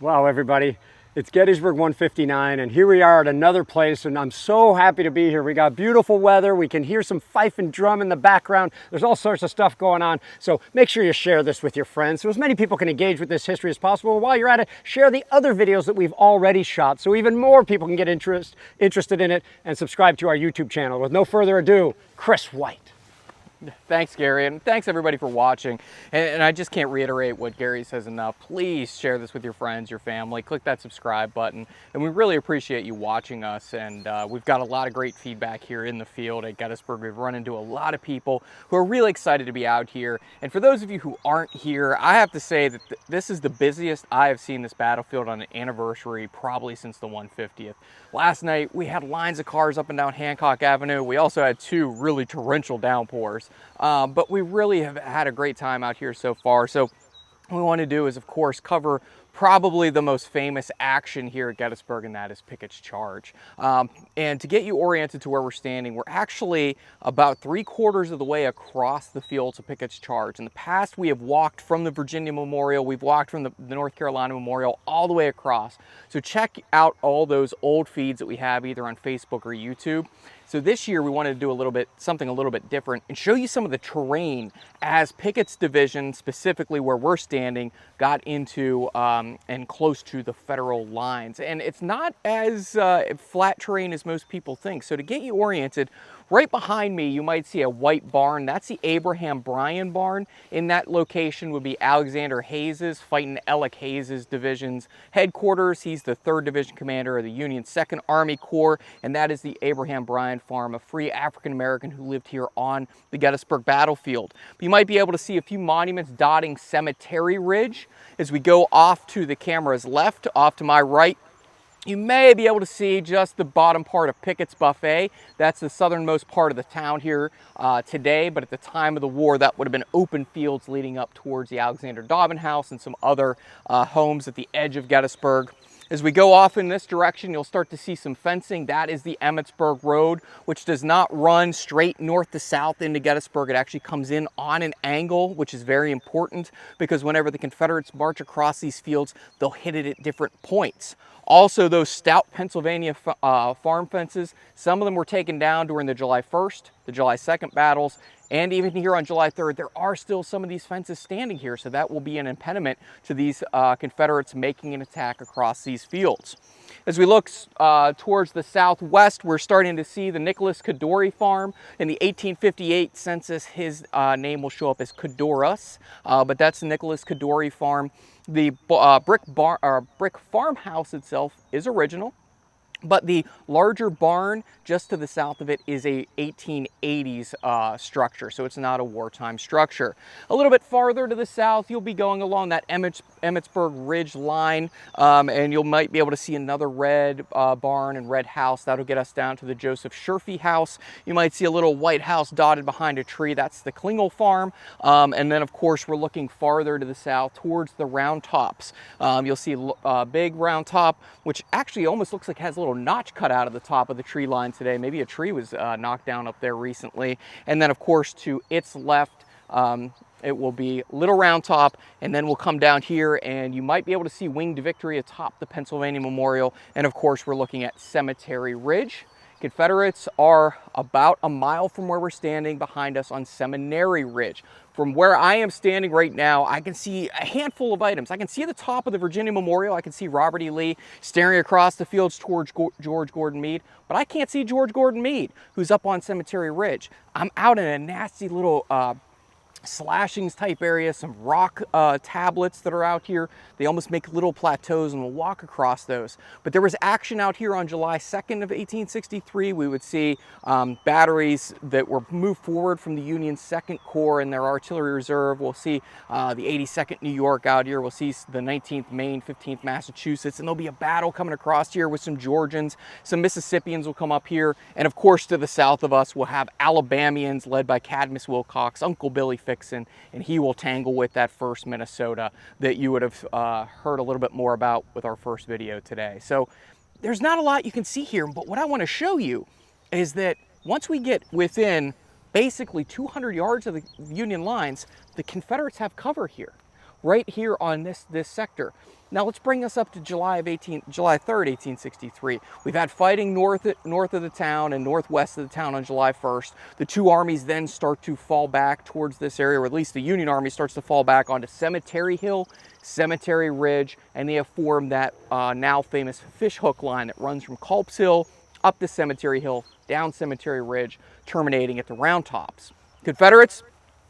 Wow, everybody. It's Gettysburg 159, and here we are at another place, and I'm so happy to be here. We got beautiful weather. We can hear some fife and drum in the background. There's all sorts of stuff going on, so make sure you share this with your friends so as many people can engage with this history as possible. While you're at it, share the other videos that we've already shot so even more people can get interested in it, and subscribe to our YouTube channel. With no further ado, Kris White. Thanks, Gary, and thanks everybody for watching. And I just can't reiterate what Gary says enough. Please share this with your friends, your family. Click that subscribe button, and we really appreciate you watching us. And we've got a lot of great feedback here in the field at Gettysburg. We've run into a lot of people who are really excited to be out here. And for those of you who aren't here, I have to say that this is the busiest I have seen this battlefield on an anniversary probably since the 150th. Last night, we had lines of cars up and down Hancock Avenue. We also had two really torrential downpours, but we really have had a great time out here so far. So what we want to do is, of course, cover probably the most famous action here at Gettysburg, and that is Pickett's charge. And to get you oriented to where we're standing, we're actually about 3/4 of the way across the field to Pickett's charge. In the past, we have walked from the Virginia Memorial, we've walked from the North Carolina Memorial all the way across. So check out all those old feeds that we have either on Facebook or YouTube. So this year we wanted to do something a little bit different and show you some of the terrain as Pickett's division, specifically where we're standing, got into and close to the federal lines. And it's not as flat terrain as most people think. So to get you oriented, right behind me, you might see a white barn. That's the Abraham Bryan barn. In that location would be Alexander Hayes's, fighting Alec Hayes's division's headquarters. He's the 3rd Division Commander of the Union 2nd Army Corps, and that is the Abraham Bryan farm, a free African-American who lived here on the Gettysburg battlefield. But you might be able to see a few monuments dotting Cemetery Ridge. As we go off to the camera's left, off to my right, you may be able to see just the bottom part of Pickett's Buffet. That's the southernmost part of the town here today, but at the time of the war, that would have been open fields leading up towards the Alexander Dobbin House and some other homes at the edge of Gettysburg. As we go off in this direction, you'll start to see some fencing. That is the Emmitsburg Road, which does not run straight north to south into Gettysburg. It actually comes in on an angle, which is very important because whenever the Confederates march across these fields, they'll hit it at different points. Also, those stout Pennsylvania farm fences, some of them were taken down during the July 1st, the July 2nd battles, and even here on July 3rd, there are still some of these fences standing here, so that will be an impediment to these Confederates making an attack across these fields. As we look towards the southwest, we're starting to see the Nicholas Cadore farm. In the 1858 census, his name will show up as Cadorus, but that's the Nicholas Cadore farm. The brick farmhouse itself is original, but the larger barn just to the south of it is a 1880s structure, so it's not a wartime structure. A little bit farther to the south, you'll be going along that Emmitsburg Ridge line, and you might be able to see another red barn and red house. That'll get us down to the Joseph Sherfy house. You might see a little white house dotted behind a tree. That's the Klingel farm. And then, of course, we're looking farther to the south towards the Round Tops. You'll see a big round top, which actually almost looks like it has a little notch cut out of the top of the tree line today. Maybe a tree was knocked down up there recently. And then, of course, to its left, it will be Little Round Top, and then we'll come down here and you might be able to see Winged Victory atop the Pennsylvania Memorial. And of course, we're looking at Cemetery Ridge. Confederates are about a mile from where we're standing behind us on Seminary Ridge. From where I am standing right now, I can see a handful of items. I can see the top of the Virginia Memorial. I can see Robert E. Lee staring across the fields towards George Gordon Meade, but I can't see George Gordon Meade, who's up on Cemetery Ridge. I'm out in a nasty little slashings type area, some rock tablets that are out here. They almost make little plateaus, and we'll walk across those. But there was action out here on July 2nd of 1863. We would see batteries that were moved forward from the Union 2nd Corps and their artillery reserve. We'll see the 82nd New York out here. We'll see the 19th Maine, 15th Massachusetts, and there'll be a battle coming across here with some Georgians. Some Mississippians will come up here. And of course, to the south of us, we'll have Alabamians led by Cadmus Wilcox, Uncle Billy Fixon, and he will tangle with that 1st Minnesota that you would have heard a little bit more about with our first video today. So there's not a lot you can see here, but what I want to show you is that once we get within basically 200 yards of the Union lines, the Confederates have cover here. right here on this sector. Now let's bring us up to July 3rd, 1863. We've had fighting north of the town and northwest of the town on July 1st. The two armies then start to fall back towards this area, or at least the Union Army starts to fall back onto Cemetery Hill, Cemetery Ridge, and they have formed that now famous fishhook line that runs from Culp's Hill up to Cemetery Hill, down Cemetery Ridge, terminating at the Round Tops. Confederates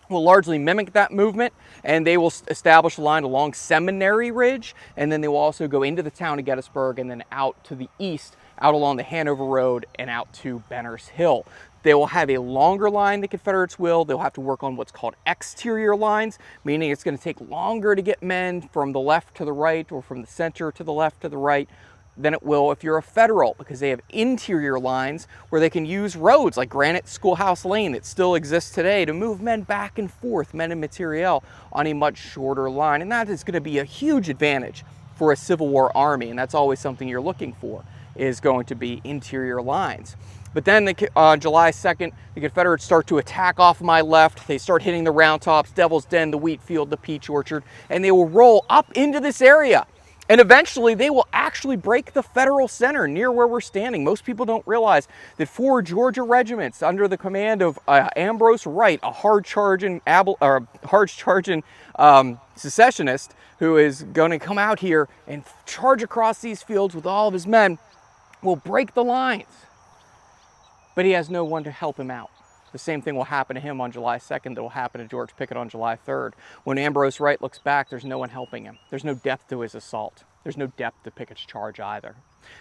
will largely mimic that movement, and they will establish a line along Seminary Ridge, and then they will also go into the town of Gettysburg and then out to the east, out along the Hanover Road and out to Benner's Hill. They will have a longer line, the Confederates will. They'll have to work on what's called exterior lines, meaning it's going to take longer to get men from the left to the right or from the center to the left to the right than it will if you're a Federal, because they have interior lines where they can use roads like Granite Schoolhouse Lane that still exists today to move men back and forth, men and materiel, on a much shorter line. And that is going to be a huge advantage for a Civil War army, and that's always something you're looking for, is going to be interior lines. But then on July 2nd, the Confederates start to attack off my left. They start hitting the Round Tops, Devil's Den, the wheat field, the peach orchard, and they will roll up into this area. And eventually they will actually break the Federal center near where we're standing. Most people don't realize that 4 Georgia regiments under the command of Ambrose Wright, a hard-charging secessionist who is going to come out here and charge across these fields with all of his men, will break the lines. But he has no one to help him out. The same thing will happen to him on July 2nd that will happen to George Pickett on July 3rd. When Ambrose Wright looks back, there's no one helping him. There's no depth to his assault. There's no depth to Pickett's charge either.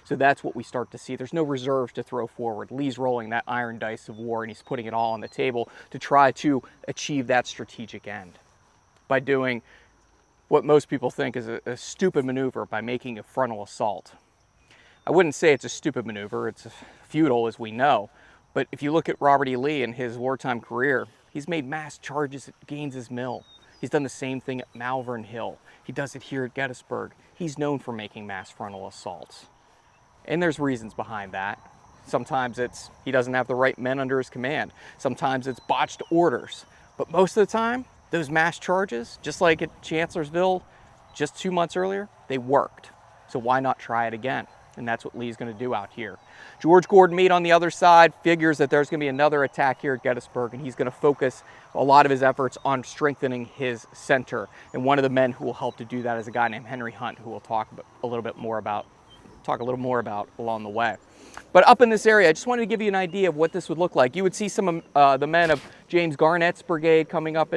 So that's what we start to see. There's no reserves to throw forward. Lee's rolling that iron dice of war, and he's putting it all on the table to try to achieve that strategic end by doing what most people think is a stupid maneuver, by making a frontal assault. I wouldn't say it's a stupid maneuver. It's futile, as we know. But if you look at Robert E. Lee in his wartime career, he's made mass charges at Gaines's Mill. He's done the same thing at Malvern Hill. He does it here at Gettysburg. He's known for making mass frontal assaults. And there's reasons behind that. Sometimes it's he doesn't have the right men under his command. Sometimes it's botched orders. But most of the time, those mass charges, just like at Chancellorsville just 2 months earlier, they worked. So why not try it again? And that's what Lee's going to do out here. George Gordon Meade on the other side figures that there's going to be another attack here at Gettysburg, and he's going to focus a lot of his efforts on strengthening his center. And one of the men who will help to do that is a guy named Henry Hunt, who we'll talk a little more about along the way. But up in this area, I just wanted to give you an idea of what this would look like. You would see some of the men of James Garnett's brigade coming up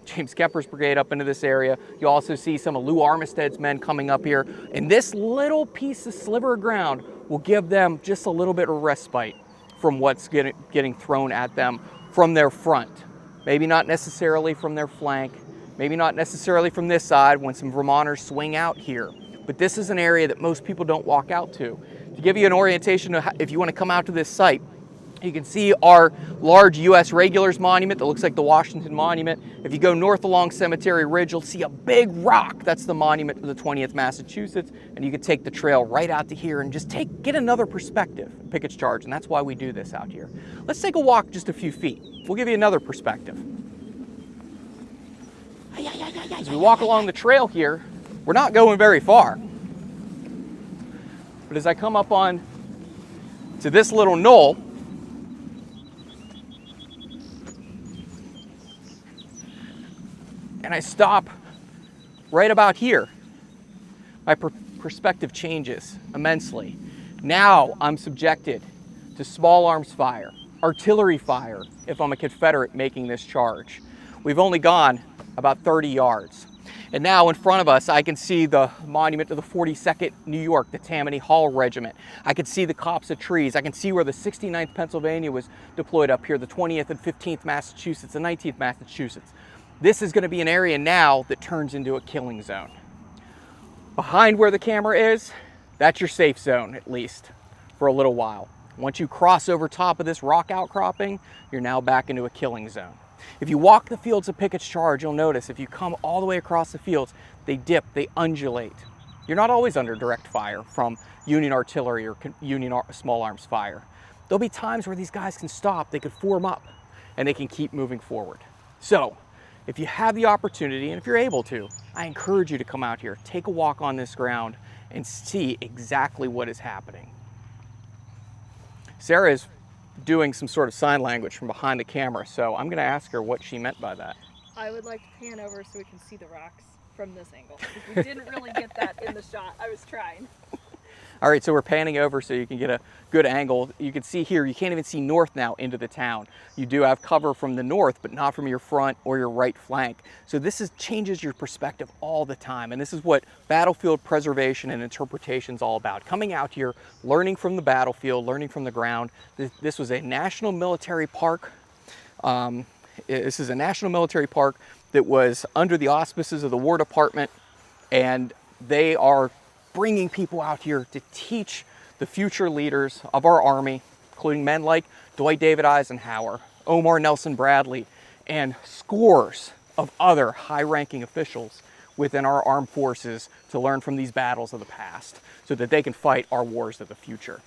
James Kemper's brigade up into this area. You also see some of Lou Armistead's men coming up here. And this little piece of sliver of ground will give them just a little bit of respite from what's getting thrown at them from their front. Maybe not necessarily from their flank, maybe not necessarily from this side when some Vermonters swing out here. But this is an area that most people don't walk out to. To give you an orientation of if you want to come out to this site, you can see our large U.S. Regulars monument that looks like the Washington Monument. If you go north along Cemetery Ridge, you'll see a big rock. That's the monument to the 20th Massachusetts. And you can take the trail right out to here and just get another perspective of Pickett's charge. And that's why we do this out here. Let's take a walk just a few feet. We'll give you another perspective. As we walk along the trail here, we're not going very far. But as I come up on to this little knoll, and I stop right about here, my perspective changes immensely. Now I'm subjected to small arms fire, artillery fire, if I'm a Confederate making this charge. We've only gone about 30 yards. And now in front of us, I can see the monument to the 42nd New York, the Tammany Hall Regiment. I can see the copse of trees. I can see where the 69th Pennsylvania was deployed up here, the 20th and 15th Massachusetts, the 19th Massachusetts. This is going to be an area now that turns into a killing zone. Behind where the camera is, that's your safe zone, at least, for a little while. Once you cross over top of this rock outcropping, you're now back into a killing zone. If you walk the fields of Pickett's charge, you'll notice if you come all the way across the fields, they dip, they undulate. You're not always under direct fire from Union artillery or Union small arms fire. There'll be times where these guys can stop, they could form up, and they can keep moving forward. So, if you have the opportunity, and if you're able to, I encourage you to come out here, take a walk on this ground, and see exactly what is happening. Sarah is doing some sort of sign language from behind the camera, so I'm going to ask her what she meant by that. I would like to pan over so we can see the rocks from this angle, because we didn't really get that in the shot. I was trying. All right, so we're panning over so you can get a good angle. You can see here, you can't even see north now into the town. You do have cover from the north, but not from your front or your right flank. So this changes your perspective all the time. And this is what battlefield preservation and interpretation is all about. Coming out here, learning from the battlefield, learning from the ground. This was a national military park. This is a national military park that was under the auspices of the War Department, and they are bringing people out here to teach the future leaders of our Army, including men like Dwight David Eisenhower, Omar Nelson Bradley, and scores of other high-ranking officials within our armed forces to learn from these battles of the past so that they can fight our wars of the future.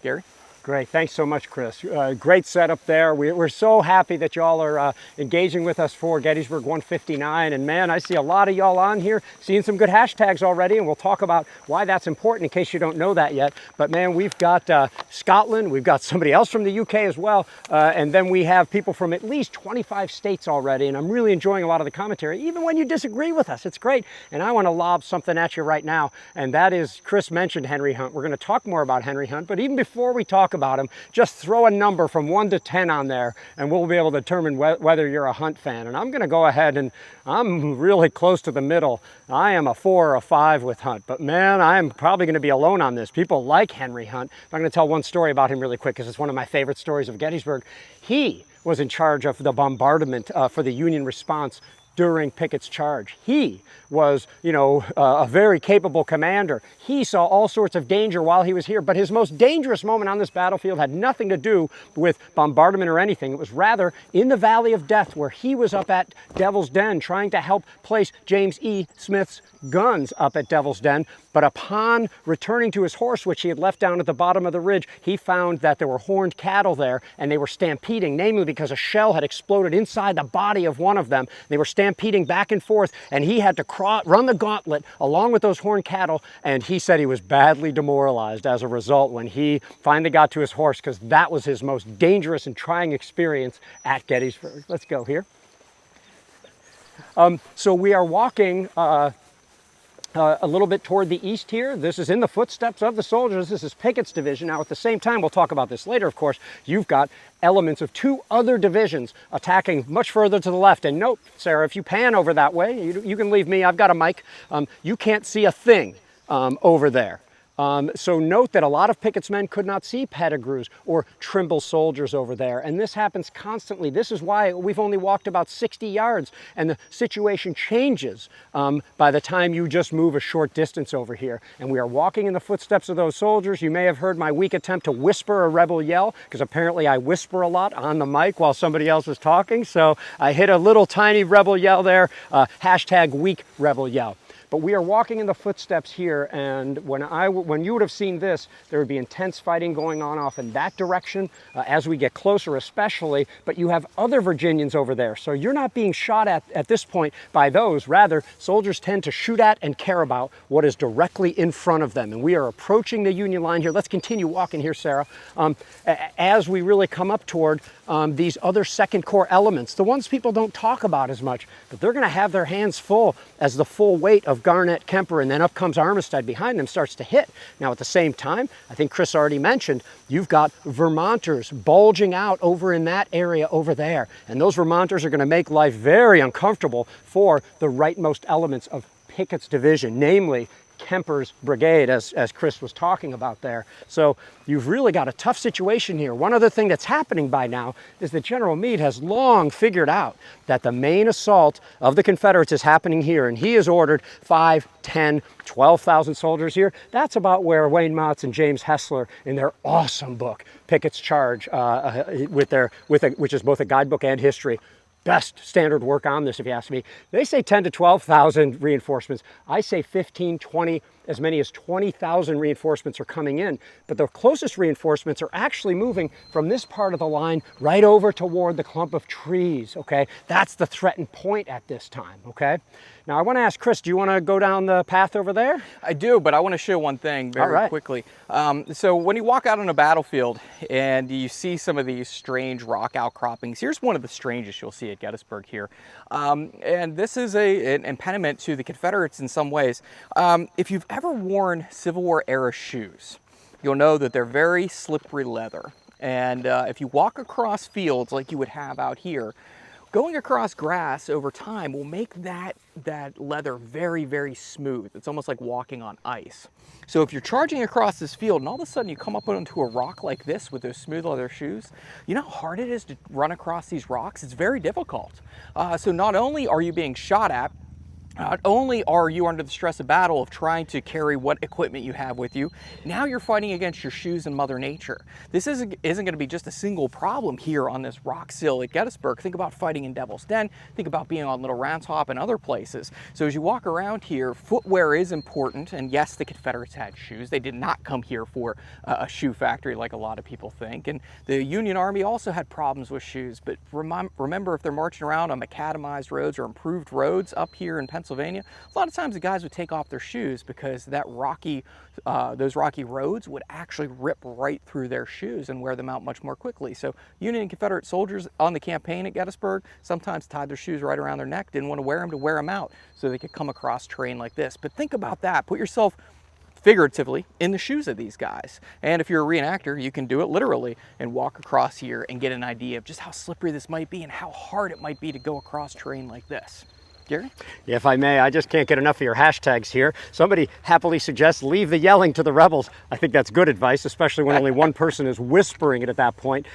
Gary? Great, thanks so much, Kris. Great setup there. We're so happy that y'all are engaging with us for Gettysburg 159. And man, I see a lot of y'all on here, seeing some good hashtags already, and we'll talk about why that's important in case you don't know that yet. But man, we've got Scotland, we've got somebody else from the UK as well, and then we have people from at least 25 states already, and I'm really enjoying a lot of the commentary, even when you disagree with us. It's great. And I want to lob something at you right now, and that is, Kris mentioned Henry Hunt. We're going to talk more about Henry Hunt, but even before we talk about him, just throw a number from 1 to 10 on there and we'll be able to determine whether you're a Hunt fan. And I'm going to go ahead, and I'm really close to the middle. I am a 4 or a 5 with Hunt, but man, I'm probably going to be alone on this. People like Henry Hunt. I'm going to tell one story about him really quick because it's one of my favorite stories of Gettysburg. He was in charge of the bombardment for the Union response during Pickett's charge. He was, a very capable commander. He saw all sorts of danger while he was here, but his most dangerous moment on this battlefield had nothing to do with bombardment or anything. It was rather in the Valley of Death, where he was up at Devil's Den trying to help place James E. Smith's guns up at Devil's Den. But upon returning to his horse, which he had left down at the bottom of the ridge, he found that there were horned cattle there, and they were stampeding, namely because a shell had exploded inside the body of one of them. They were stampeding back and forth, and he had to run the gauntlet along with those horned cattle, and he said he was badly demoralized as a result when he finally got to his horse, because that was his most dangerous and trying experience at Gettysburg. Let's go here. So we are walking a little bit toward the east here. This is in the footsteps of the soldiers. This is Pickett's division. Now, at the same time, we'll talk about this later, of course, you've got elements of 2 other divisions attacking much further to the left. And note, Sarah, if you pan over that way, you can leave me, I've got a mic, you can't see a thing over there. So note that a lot of Pickett's men could not see Pettigrew's or Trimble's soldiers over there, and this happens constantly. This is why we've only walked about 60 yards, and the situation changes by the time you just move a short distance over here. And we are walking in the footsteps of those soldiers. You may have heard my weak attempt to whisper a rebel yell, because apparently I whisper a lot on the mic while somebody else is talking, so I hit a little tiny rebel yell there, hashtag weak rebel yell. But we are walking in the footsteps here, and when you would have seen this, there would be intense fighting going on off in that direction as we get closer especially, but you have other Virginians over there. So you're not being shot at this point by those. Rather, soldiers tend to shoot at and care about what is directly in front of them. And we are approaching the Union line here. Let's continue walking here, Sarah. As we really come up toward these other Second Corps elements, the ones people don't talk about as much, but they're going to have their hands full as the full weight of Garnett, Kemper, and then up comes Armistead behind them starts to hit. Now at the same time, I think Kris already mentioned, you've got Vermonters bulging out over in that area over there. And those Vermonters are going to make life very uncomfortable for the rightmost elements of Pickett's division, namely Kemper's brigade, as Kris was talking about there. So you've really got a tough situation here. One other thing that's happening by now is that General Meade has long figured out that the main assault of the Confederates is happening here, and he has ordered 5, 10, 12,000 soldiers here. That's about where Wayne Motts and James Hessler, in their awesome book, Pickett's Charge, which is both a guidebook and history, best standard work on this, if you ask me. They say 10 to 12,000 reinforcements. I say 15, 20, as many as 20,000 reinforcements are coming in. But the closest reinforcements are actually moving from this part of the line right over toward the clump of trees, okay? That's the threatened point at this time, okay? Now I want to ask Kris, do you want to go down the path over there? I do, but I want to show one thing very quickly. So when you walk out on a battlefield and you see some of these strange rock outcroppings, here's one of the strangest you'll see at Gettysburg here. And this is an impediment to the Confederates in some ways. If you've ever worn Civil War era shoes, you'll know that they're very slippery leather. And if you walk across fields like you would have out here, going across grass over time will make that leather very, very smooth. It's almost like walking on ice. So if you're charging across this field and all of a sudden you come up onto a rock like this with those smooth leather shoes, you know how hard it is to run across these rocks? It's very difficult. So not only are you being shot at, not only are you under the stress of battle of trying to carry what equipment you have with you, now you're fighting against your shoes and Mother Nature. This isn't going to be just a single problem here on this rock sill at Gettysburg. Think about fighting in Devil's Den. Think about being on Little Round Top and other places. So as you walk around here, footwear is important. And yes, the Confederates had shoes. They did not come here for a shoe factory like a lot of people think. And the Union Army also had problems with shoes. But remember, if they're marching around on macadamized roads or improved roads up here in Pennsylvania, a lot of times the guys would take off their shoes because that those rocky roads would actually rip right through their shoes and wear them out much more quickly. So Union and Confederate soldiers on the campaign at Gettysburg sometimes tied their shoes right around their neck, didn't want to wear them out so they could come across terrain like this. But think about that. Put yourself figuratively in the shoes of these guys. And if you're a reenactor, you can do it literally and walk across here and get an idea of just how slippery this might be and how hard it might be to go across terrain like this. Garry? Yeah, if I may, I just can't get enough of your hashtags here. Somebody happily suggests leave the yelling to the rebels. I think that's good advice, especially when only one person is whispering it at that point.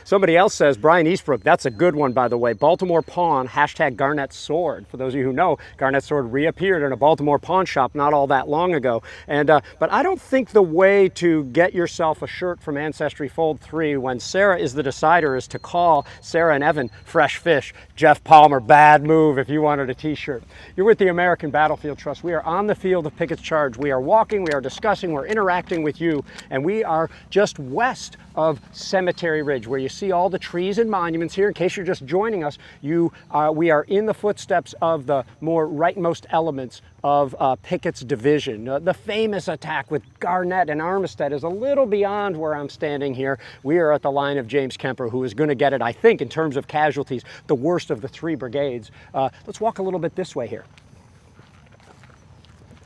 Somebody else says, Brian Eastbrook, that's a good one, by the way. Baltimore Pawn, hashtag Garnett Sword. For those of you who know, Garnett Sword reappeared in a Baltimore pawn shop not all that long ago. And but I don't think the way to get yourself a shirt from Ancestry Fold 3 when Sarah is the decider is to call Sarah and Evan fresh fish. Jeff Palmer, bad move if you wanted a t-shirt. You're with the American Battlefield Trust. We are on the field of Pickett's Charge. We are walking, we are discussing, we're interacting with you, and we are just west of Cemetery Ridge, where you see all the trees and monuments here. In case you're just joining us, we are in the footsteps of the more rightmost elements of Pickett's division. The famous attack with Garnett and Armistead is a little beyond where I'm standing here. We are at the line of James Kemper, who is going to get it, I think, in terms of casualties, the worst of the three brigades. Let's walk a little bit this way here.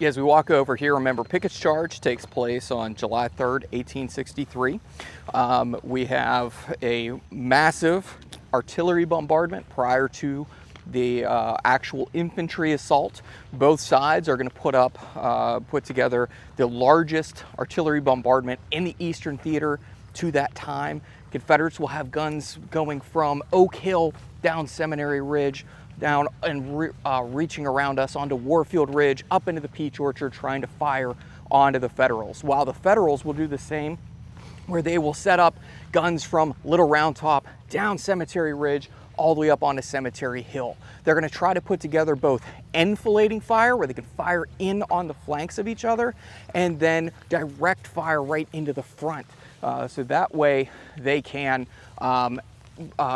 As we walk over here, remember Pickett's Charge takes place on July 3rd, 1863. We have a massive artillery bombardment prior to the actual infantry assault. Both sides are going to put together the largest artillery bombardment in the Eastern Theater to that time. Confederates will have guns going from Oak Hill down Seminary Ridge, down and reaching around us onto Warfield Ridge, up into the Peach Orchard, trying to fire onto the Federals, while the Federals will do the same, where they will set up guns from Little Round Top down Cemetery Ridge all the way up onto Cemetery Hill. They're going to try to put together both enfilading fire, where they can fire in on the flanks of each other, and then direct fire right into the front. So that way they can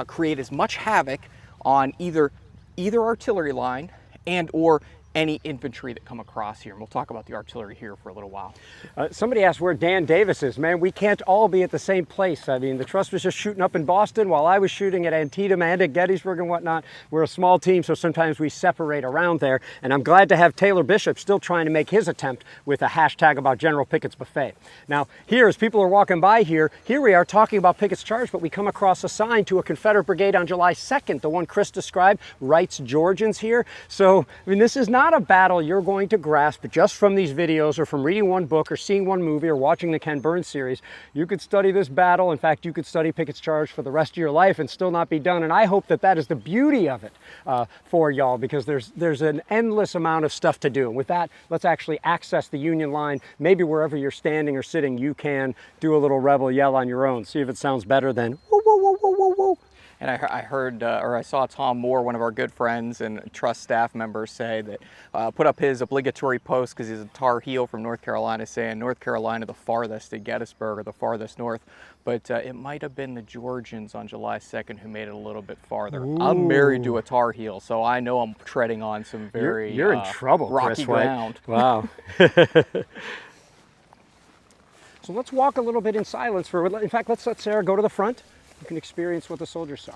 create as much havoc on either artillery line and or any infantry that come across here. And we'll talk about the artillery here for a little while. Somebody asked where Dan Davis is. Man, we can't all be at the same place. I mean, the Trust was just shooting up in Boston while I was shooting at Antietam and at Gettysburg and whatnot. We're a small team, so sometimes we separate around there. And I'm glad to have Taylor Bishop still trying to make his attempt with a hashtag about General Pickett's buffet. Now, here, as people are walking by here we are talking about Pickett's Charge, but we come across a sign to a Confederate brigade on July 2nd, the one Kris described, Wright's Georgians here. So, I mean, this is not a battle you're going to grasp just from these videos or from reading one book or seeing one movie or watching the Ken Burns series. You could study this battle. In fact, you could study Pickett's Charge for the rest of your life and still not be done. And I hope that that is the beauty of it for y'all, because there's an endless amount of stuff to do. And with that, let's actually access the Union line. Maybe wherever you're standing or sitting, you can do a little rebel yell on your own. See if it sounds better than whoa, whoa, whoa, whoa, whoa, whoa. And I heard, or I saw Tom Moore, one of our good friends and trust staff members, say that put up his obligatory post because he's a Tar Heel from North Carolina, saying North Carolina the farthest to Gettysburg, or the farthest north. But it might have been the Georgians on July 2nd who made it a little bit farther. Ooh. I'm married to a Tar Heel, so I know I'm treading on some very you're in trouble, rocky Kris, right? ground. Wow. So let's walk a little bit in silence in fact, let's let Sarah go to the front. You can experience what the soldiers saw.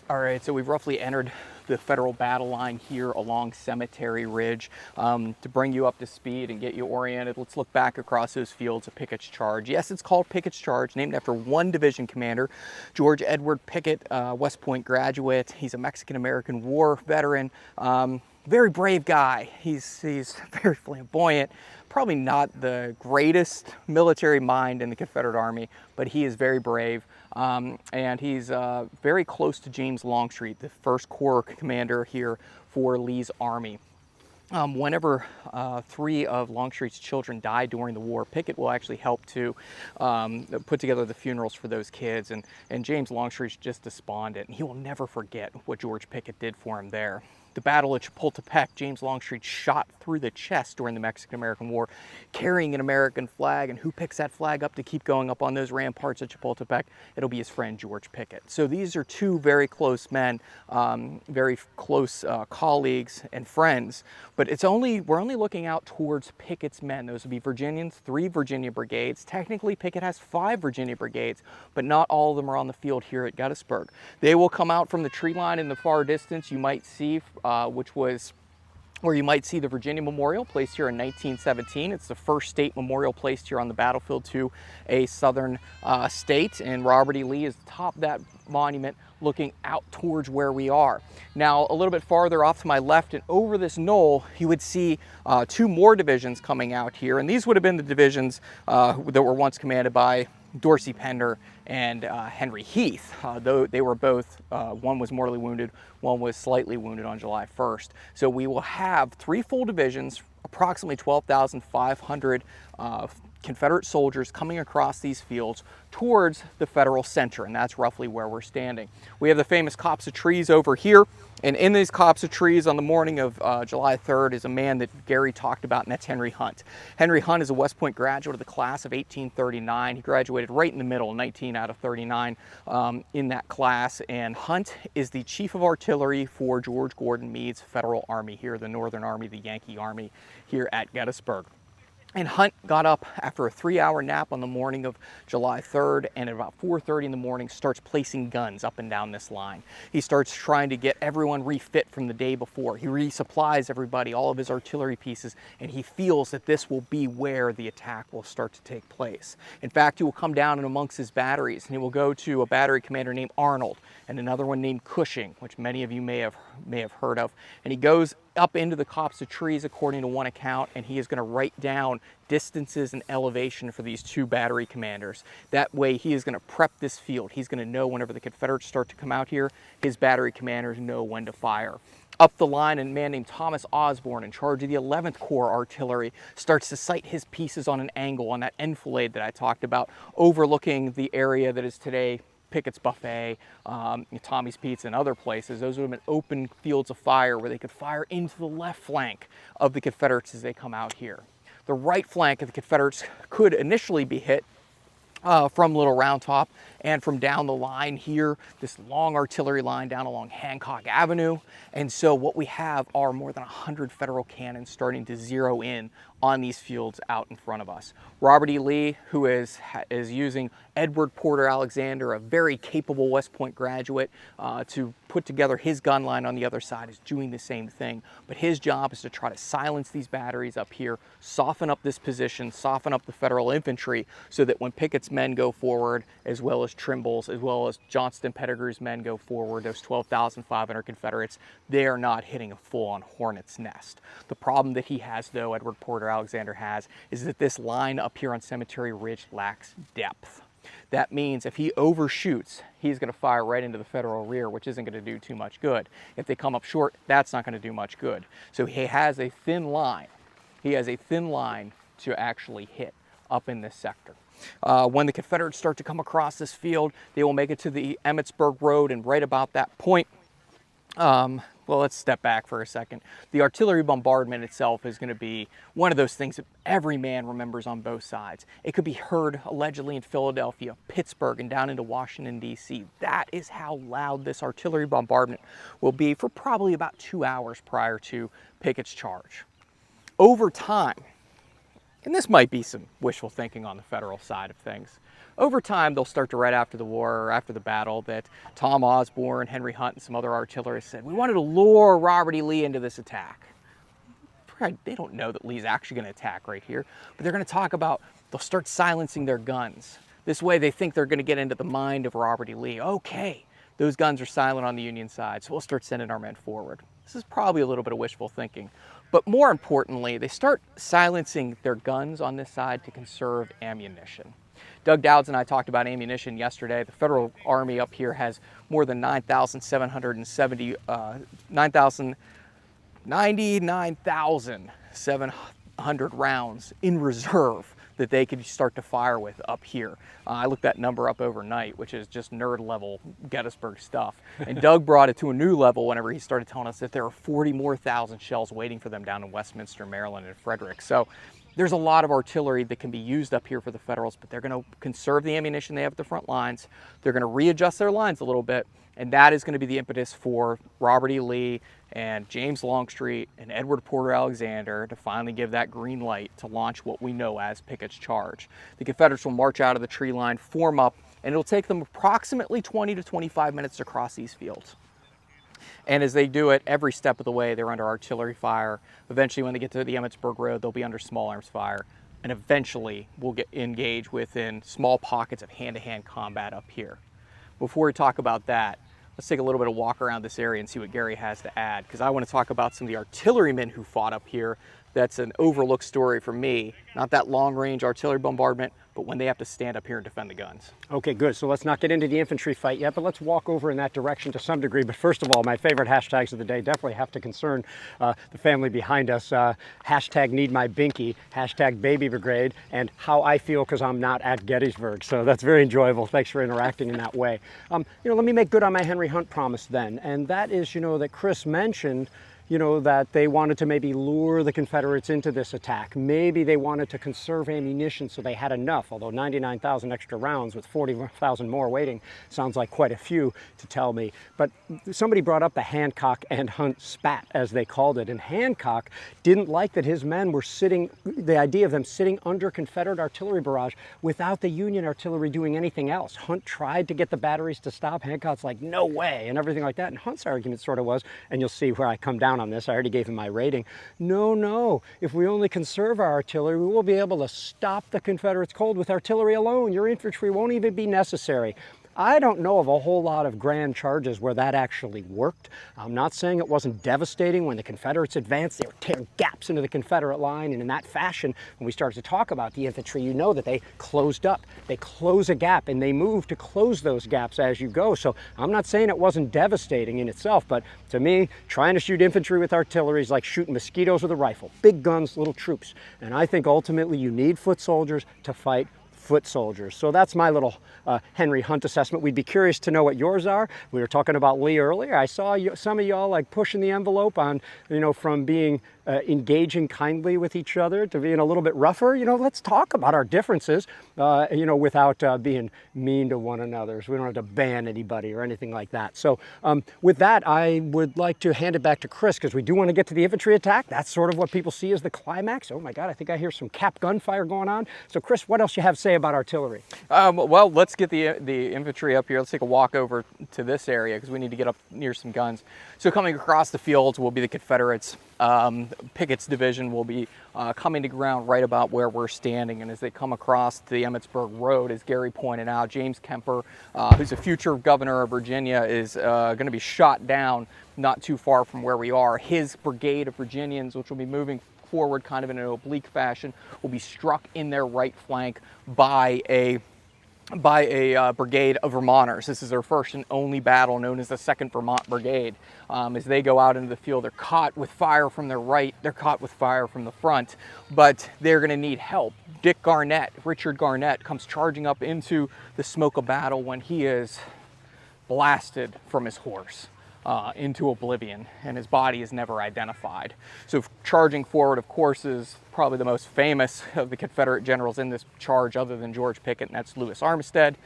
All right, so we've roughly entered the Federal battle line here along Cemetery Ridge. To bring you up to speed and get you oriented, let's look back across those fields of Pickett's Charge. Yes, it's called Pickett's Charge, named after one division commander, George Edward Pickett, West Point graduate. He's a Mexican-American War veteran. Very brave guy. He's very flamboyant. Probably not the greatest military mind in the Confederate Army, but he is very brave. And he's very close to James Longstreet, the First Corps commander here for Lee's army. Whenever 3 of Longstreet's children died during the war, Pickett will actually help to put together the funerals for those kids. And James Longstreet's just despondent, and he will never forget what George Pickett did for him there. The Battle of Chapultepec, James Longstreet shot through the chest during the Mexican-American War, carrying an American flag, and who picks that flag up to keep going up on those ramparts at Chapultepec? It'll be his friend George Pickett. So these are 2 very close men, very close colleagues and friends, but we're only looking out towards Pickett's men. Those would be Virginians, 3 Virginia brigades. Technically, Pickett has 5 Virginia brigades, but not all of them are on the field here at Gettysburg. They will come out from the tree line in the far distance. You might see which was where you might see the Virginia Memorial placed here in 1917. It's the first state memorial placed here on the battlefield to a southern state, and Robert E. Lee is atop that monument looking out towards where we are. Now, a little bit farther off to my left and over this knoll, you would see 2 more divisions coming out here, and these would have been the divisions that were once commanded by Dorsey Pender and Henry Heath, though they were both, one was mortally wounded, one was slightly wounded on July 1st. So we will have 3 full divisions, approximately 12,500 Confederate soldiers coming across these fields towards the Federal center, and that's roughly where we're standing. We have the famous copse of trees over here, and in these copse of trees on the morning of July 3rd is a man that Garry talked about, and that's Henry Hunt. Henry Hunt is a West Point graduate of the class of 1839. He graduated right in the middle, 19 out of 39 in that class, and Hunt is the chief of artillery for George Gordon Meade's Federal Army here, the Northern Army, the Yankee Army here at Gettysburg. And Hunt got up after a 3-hour nap on the morning of July 3rd, and at about 4:30 in the morning starts placing guns up and down this line. He starts trying to get everyone refit from the day before. He resupplies everybody, all of his artillery pieces, and he feels that this will be where the attack will start to take place. In fact, he will come down and amongst his batteries, and he will go to a battery commander named Arnold and another one named Cushing, which many of you may have heard of, and he goes up into the copse of trees according to one account, and he is going to write down distances and elevation for these 2 battery commanders. That way he is going to prep this field. He's going to know whenever the Confederates start to come out here, his battery commanders know when to fire. Up the line, a man named Thomas Osborne, in charge of the 11th Corps Artillery, starts to sight his pieces on an angle on that enfilade that I talked about, overlooking the area that is today Pickett's Buffet, Tommy's Pizza, and other places. Those would have been open fields of fire where they could fire into the left flank of the Confederates as they come out here. The right flank of the Confederates could initially be hit from Little Round Top and from down the line here, this long artillery line down along Hancock Avenue. And so what we have are more than 100 Federal cannons starting to zero in on these fields out in front of us. Robert E. Lee, who is using Edward Porter Alexander, a very capable West Point graduate, to put together his gun line on the other side, is doing the same thing. But his job is to try to silence these batteries up here, soften up this position, soften up the Federal infantry, so that when Pickett's men go forward, as well as Trimble's, as well as Johnston Pettigrew's men go forward, those 12,500 Confederates, they are not hitting a full-on hornet's nest. The problem that he has, though, Edward Porter Alexander has, is that this line up here on Cemetery Ridge lacks depth. That means if he overshoots, he's going to fire right into the Federal rear, which isn't going to do too much good. If they come up short, that's not going to do much good. So he has a thin line. He has a thin line to actually hit up in this sector. When the Confederates start to come across this field, they will make it to the Emmitsburg Road, and right about that point, well, let's step back for a second. The artillery bombardment itself is going to be one of those things that every man remembers on both sides. It could be heard allegedly in Philadelphia, Pittsburgh, and down into Washington, D.C. That is how loud this artillery bombardment will be for probably about 2 hours prior to Pickett's charge. Over time, and this might be some wishful thinking on the Federal side of things, over time, they'll start to write after the war or after the battle that Tom Osborne, Henry Hunt, and some other artillerists said, we wanted to lure Robert E. Lee into this attack. They don't know that Lee's actually going to attack right here, but they're going to talk about, they'll start silencing their guns. This way they think they're going to get into the mind of Robert E. Lee. Okay, those guns are silent on the Union side, so we'll start sending our men forward. This is probably a little bit of wishful thinking. But more importantly, they start silencing their guns on this side to conserve ammunition. Doug Dowds and I talked about ammunition yesterday. The Federal Army up here has more than 99,700 rounds in reserve that they could start to fire with up here. I looked that number up overnight, which is just nerd level Gettysburg stuff. And Doug brought it to a new level whenever he started telling us that there are 40 more thousand shells waiting for them down in Westminster, Maryland, and Frederick. So there's a lot of artillery that can be used up here for the Federals, but they're going to conserve the ammunition they have at the front lines. They're going to readjust their lines a little bit, and that is going to be the impetus for Robert E. Lee and James Longstreet and Edward Porter Alexander to finally give that green light to launch what we know as Pickett's charge. The Confederates will march out of the tree line, form up, and it'll take them approximately 20 to 25 minutes to cross these fields. And as they do it, every step of the way, they're under artillery fire. Eventually, when they get to the Emmitsburg Road, they'll be under small arms fire. And eventually, we'll get engaged within small pockets of hand-to-hand combat up here. Before we talk about that, let's take a little bit of walk around this area and see what Garry has to add, because I want to talk about some of the artillerymen who fought up here. That's an overlooked story for me. Not that long-range artillery bombardment, but when they have to stand up here and defend the guns. Okay, good. So let's not get into the infantry fight yet, but let's walk over in that direction to some degree. But first of all, my favorite hashtags of the day definitely have to concern the family behind us. Hashtag need my binky, hashtag baby brigade, and how I feel because I'm not at Gettysburg. So that's very enjoyable. Thanks for interacting in that way. Let me make good on my Henry Hunt promise then. And that is, that Kris mentioned, that they wanted to maybe lure the Confederates into this attack. Maybe they wanted to conserve ammunition so they had enough, although 99,000 extra rounds with 40,000 more waiting sounds like quite a few to tell me. But somebody brought up the Hancock and Hunt spat, as they called it, and Hancock didn't like that his men were the idea of them sitting under Confederate artillery barrage without the Union artillery doing anything else. Hunt tried to get the batteries to stop. Hancock's like, no way, and everything like that. And Hunt's argument sort of was, and you'll see where I come down on this, I already gave him my rating. No, if we only conserve our artillery, we will be able to stop the Confederates cold with artillery alone. Your infantry won't even be necessary. I don't know of a whole lot of grand charges where that actually worked. I'm not saying it wasn't devastating. When the Confederates advanced, they were tearing gaps into the Confederate line, and in that fashion, when we started to talk about the infantry, that they closed up. They close a gap, and they move to close those gaps as you go. So I'm not saying it wasn't devastating in itself, but to me, trying to shoot infantry with artillery is like shooting mosquitoes with a rifle. Big guns, little troops. And I think ultimately you need foot soldiers to fight foot soldiers. So that's my little Henry Hunt assessment. We'd be curious to know what yours are. We were talking about Lee earlier. I saw some of y'all like pushing the envelope on, from being engaging kindly with each other to being a little bit rougher. Let's talk about our differences, without being mean to one another. So we don't have to ban anybody or anything like that. So with that, I would like to hand it back to Kris, because we do want to get to the infantry attack. That's sort of what people see as the climax. Oh my God, I think I hear some cap gunfire going on. So Kris, what else you have to say about artillery? Well, let's get the infantry up here. Let's take a walk over to this area because we need to get up near some guns. So coming across the fields will be the Confederates. Pickett's division will be coming to ground right about where we're standing, and as they come across the Emmitsburg Road, as Garry pointed out, James Kemper, who's a future governor of Virginia, is going to be shot down not too far from where we are. His brigade of Virginians, which will be moving forward kind of in an oblique fashion, will be struck in their right flank by a brigade of Vermonters. This is their first and only battle, known as the 2nd Vermont Brigade. As they go out into the field, they're caught with fire from their right, they're caught with fire from the front, but they're going to need help. Richard Garnett, comes charging up into the smoke of battle when he is blasted from his horse into oblivion, and his body is never identified. So charging forward, of course, is probably the most famous of the Confederate generals in this charge other than George Pickett, and that's Lewis Armistead.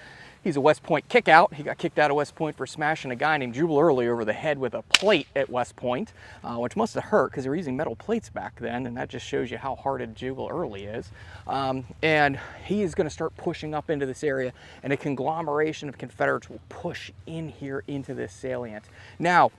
He's a West Point kick-out. He got kicked out of West Point for smashing a guy named Jubal Early over the head with a plate at West Point, which must have hurt because they were using metal plates back then, and that just shows you how hard Jubal Early is. And he is going to start pushing up into this area, and a conglomeration of Confederates will push in here into this salient. Now,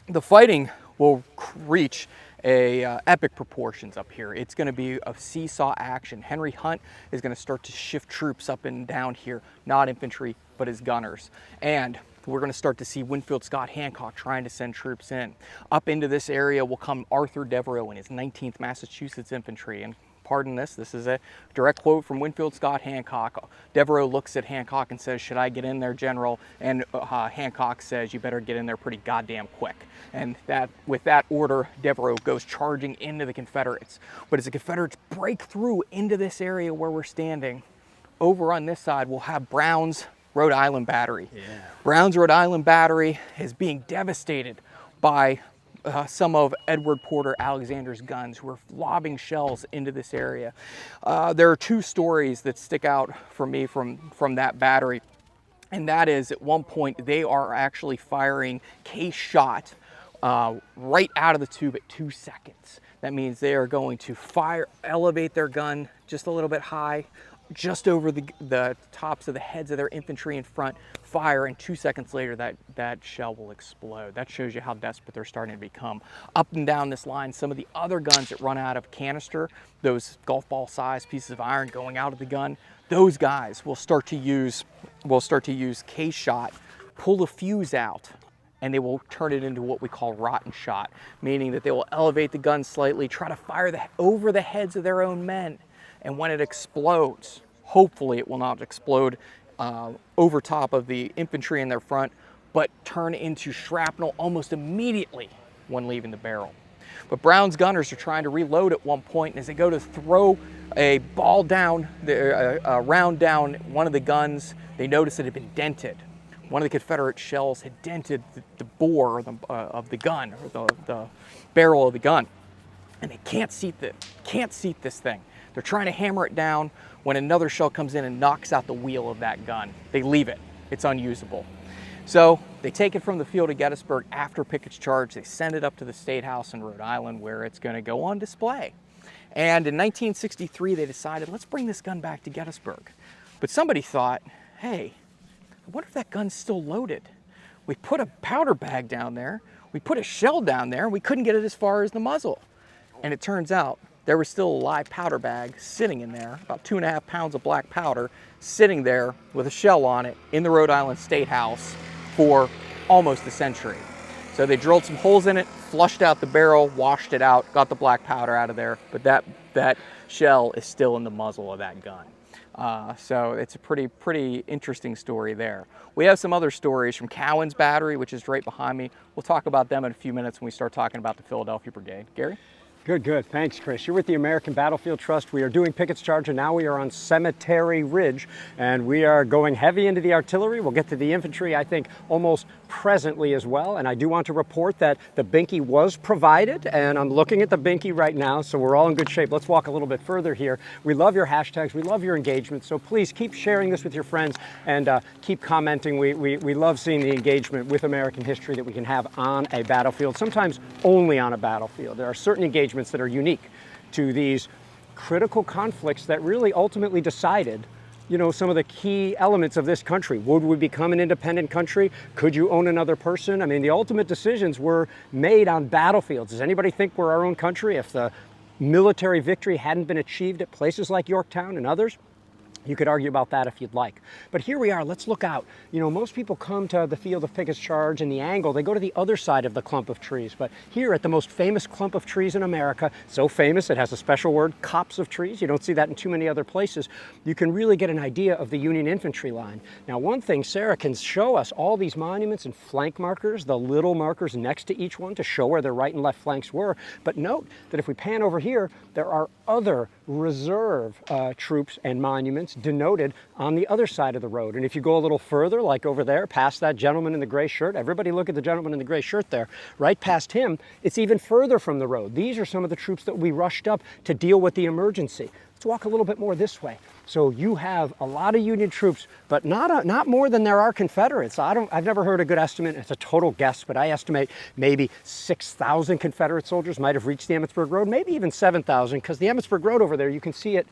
the fighting will reach epic proportions up here. It's going to be a seesaw action. Henry Hunt is going to start to shift troops up and down here, not infantry, but as gunners. And we're going to start to see Winfield Scott Hancock trying to send troops in. Up into this area will come Arthur Devereux and his 19th Massachusetts Infantry. And pardon this is a direct quote from Winfield Scott Hancock. Devereux looks at Hancock and says, "Should I get in there, General?" And Hancock says, "You better get in there pretty goddamn quick." And with that order, Devereux goes charging into the Confederates. But as the Confederates break through into this area where we're standing, over on this side, we'll have Brown's Rhode Island Battery. Yeah. Brown's Rhode Island Battery is being devastated by some of Edward Porter Alexander's guns, who are lobbing shells into this area. There are two stories that stick out for me from that battery, and that is, at one point they are actually firing case shot right out of the tube at 2 seconds. That means they are going to elevate their gun just a little bit high, just over the tops of the heads of their infantry in front, fire, and 2 seconds later that shell will explode. That shows you how desperate they're starting to become. Up and down this line, some of the other guns that run out of canister, those golf ball sized pieces of iron going out of the gun, those guys will start to use case shot, pull the fuse out, and they will turn it into what we call rotten shot, meaning that they will elevate the gun slightly, try to fire over the heads of their own men. And when it explodes, hopefully it will not explode over top of the infantry in their front, but turn into shrapnel almost immediately when leaving the barrel. But Brown's gunners are trying to reload at one point, and as they go to throw a round down one of the guns, they notice it had been dented. One of the Confederate shells had dented the bore of the gun, or the barrel of the gun, and they can't seat this thing. They're trying to hammer it down when another shell comes in and knocks out the wheel of that gun. They leave it. It's unusable. So they take it from the field of Gettysburg after Pickett's charge. They send it up to the State House in Rhode Island, where it's going to go on display. And in 1963, they decided, let's bring this gun back to Gettysburg. But somebody thought, hey, I wonder if that gun's still loaded. We put a powder bag down there. We put a shell down there. We couldn't get it as far as the muzzle. And it turns out there was still a live powder bag sitting in there, about 2.5 pounds of black powder, sitting there with a shell on it in the Rhode Island State House for almost a century. So they drilled some holes in it, flushed out the barrel, washed it out, got the black powder out of there, but that shell is still in the muzzle of that gun. So it's a pretty interesting story there. We have some other stories from Cowan's Battery, which is right behind me. We'll talk about them in a few minutes when we start talking about the Philadelphia Brigade. Garry? Good. Thanks, Kris. You're with the American Battlefield Trust. We are doing Pickett's charge, and now we are on Cemetery Ridge, and we are going heavy into the artillery. We'll get to the infantry, I think, almost presently as well. And I do want to report that the binky was provided, and I'm looking at the binky right now, so we're all in good shape. Let's walk a little bit further here. We love your hashtags, we love your engagement, so please keep sharing this with your friends and keep commenting. We love seeing the engagement with American history that we can have on a battlefield, sometimes only on a battlefield. There are certain engagements that are unique to these critical conflicts that really ultimately decided, you know, some of the key elements of this country. Would we become an independent country? Could you own another person? I mean, the ultimate decisions were made on battlefields. Does anybody think we're our own country if the military victory hadn't been achieved at places like Yorktown and others? You could argue about that if you'd like. But here we are, let's look out. You know, most people come to the field of Pickett's charge and the angle, they go to the other side of the clump of trees. But here at the most famous clump of trees in America, so famous it has a special word, copse of trees. You don't see that in too many other places. You can really get an idea of the Union infantry line. Now, one thing, Sarah can show us all these monuments and flank markers, the little markers next to each one to show where their right and left flanks were. But note that if we pan over here, there are other reserve troops and monuments denoted on the other side of the road. And if you go a little further, like over there, past that gentleman in the gray shirt, everybody look at the gentleman in the gray shirt there, right past him, it's even further from the road. These are some of the troops that we rushed up to deal with the emergency. Let's walk a little bit more this way. So you have a lot of Union troops, but not more than there are Confederates. I've never heard a good estimate. It's a total guess, but I estimate maybe 6,000 Confederate soldiers might have reached the Emmitsburg Road, maybe even 7,000, because the Emmitsburg Road over there, you can see it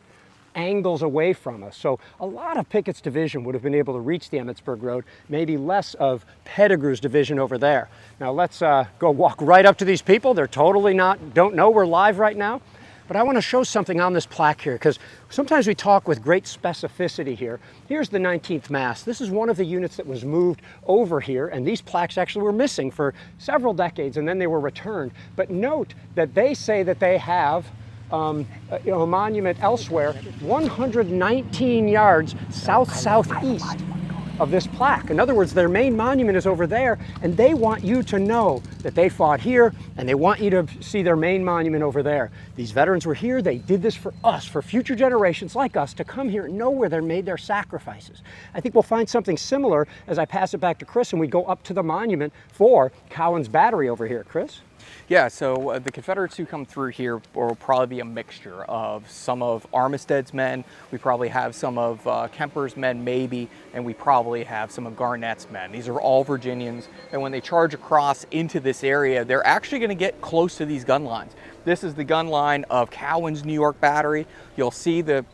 angles away from us. So a lot of Pickett's division would have been able to reach the Emmitsburg Road, maybe less of Pettigrew's division over there. Now let's go walk right up to these people. They're totally don't know we're live right now. But I want to show something on this plaque here, because sometimes we talk with great specificity here. Here's the 19th Mass. This is one of the units that was moved over here, and these plaques actually were missing for several decades, and then they were returned. But note that they say that they have a monument elsewhere, 119 yards south-southeast of this plaque. In other words, their main monument is over there, and they want you to know that they fought here, and they want you to see their main monument over there. These veterans were here, they did this for us, for future generations like us to come here and know where they made their sacrifices. I think we'll find something similar as I pass it back to Kris and we go up to the monument for Cowan's Battery over here. Kris? Yeah, so the Confederates who come through here will probably be a mixture of some of Armistead's men, we probably have some of Kemper's men maybe, and we probably have some of Garnett's men. These are all Virginians, and when they charge across into this area, they're actually going to get close to these gun lines. This is the gun line of Cowan's New York Battery. You'll see the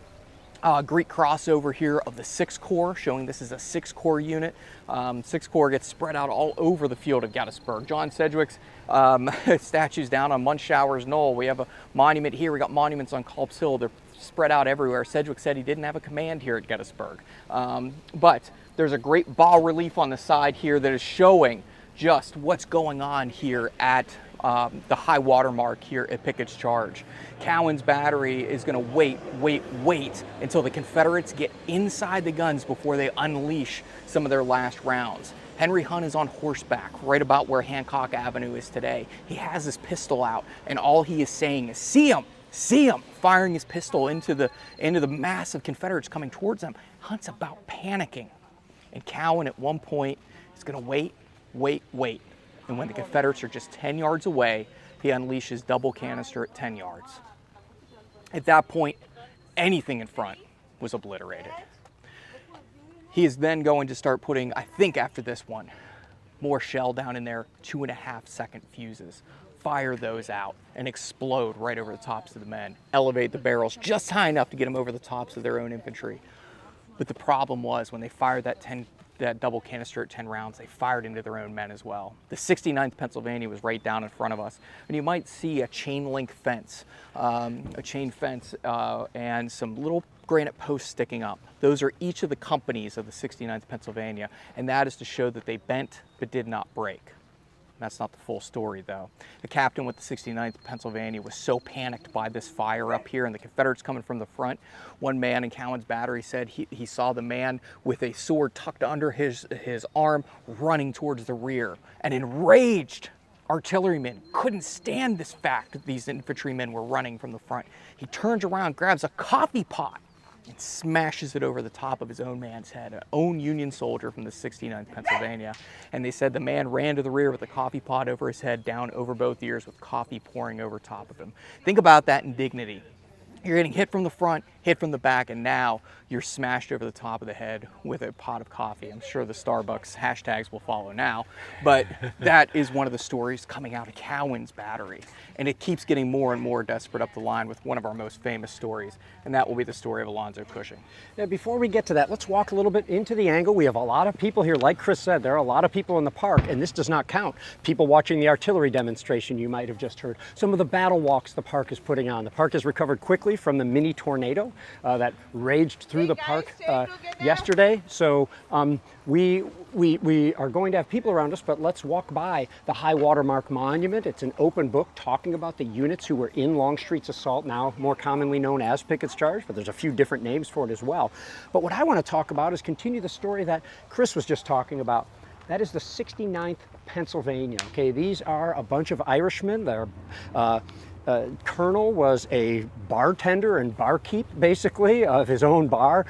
Greek cross over here of the 6th Corps, showing this is a 6th Corps unit. 6th Corps gets spread out all over the field of Gettysburg. John Sedgwick's statues down on Munshauer's Knoll. We have a monument here. We got monuments on Culp's Hill. They're spread out everywhere. Sedgwick said he didn't have a command here at Gettysburg. But there's a great bas relief on the side here that is showing just what's going on here at the high water mark here at Pickett's charge. Cowan's Battery is going to wait until the Confederates get inside the guns before they unleash some of their last rounds. Henry Hunt is on horseback right about where Hancock Avenue is today. He has his pistol out, and all he is saying is, see him, firing his pistol into the mass of Confederates coming towards them. Hunt's about panicking, and Cowan at one point is going to wait. And when the Confederates are just 10 yards away, he unleashes double canister at 10 yards. At that point, anything in front was obliterated. He is then going to start putting, I think after this one, more shell down in there, 2.5-second fuses. Fire those out and explode right over the tops of the men. Elevate the barrels just high enough to get them over the tops of their own infantry. But the problem was when they fired that double canister at 10 rounds, they fired into their own men as well. The 69th Pennsylvania was right down in front of us, and you might see a chain link fence, and some little granite posts sticking up. Those are each of the companies of the 69th Pennsylvania, and that is to show that they bent but did not break. That's not the full story, though. The captain with the 69th Pennsylvania was so panicked by this fire up here and the Confederates coming from the front. One man in Cowan's Battery said he saw the man with a sword tucked under his arm running towards the rear. An enraged artilleryman couldn't stand this fact that these infantrymen were running from the front. He turns around, grabs a coffee pot, and smashes it over the top of his own man's head, an own Union soldier from the 69th Pennsylvania. And they said the man ran to the rear with a coffee pot over his head, down over both ears with coffee pouring over top of him. Think about that indignity. You're getting hit from the front, hit from the back, and now you're smashed over the top of the head with a pot of coffee. I'm sure the Starbucks hashtags will follow now, but that is one of the stories coming out of Cowan's battery. And it keeps getting more and more desperate up the line with one of our most famous stories, and that will be the story of Alonzo Cushing. Now, before we get to that, let's walk a little bit into the angle. We have a lot of people here. Like Kris said, there are a lot of people in the park, and this does not count people watching the artillery demonstration you might have just heard. Some of the battle walks the park is putting on. The park has recovered quickly from the mini tornado that raged through the park yesterday. So we are going to have people around us, but let's walk by the High Watermark Monument. It's an open book talking about the units who were in Longstreet's assault, now more commonly known as Pickett's Charge, but there's a few different names for it as well. But what I want to talk about is continue the story that Kris was just talking about. That is the 69th Pennsylvania. Okay, these are a bunch of Irishmen. They're Colonel was a bartender and barkeep, basically, of his own bar.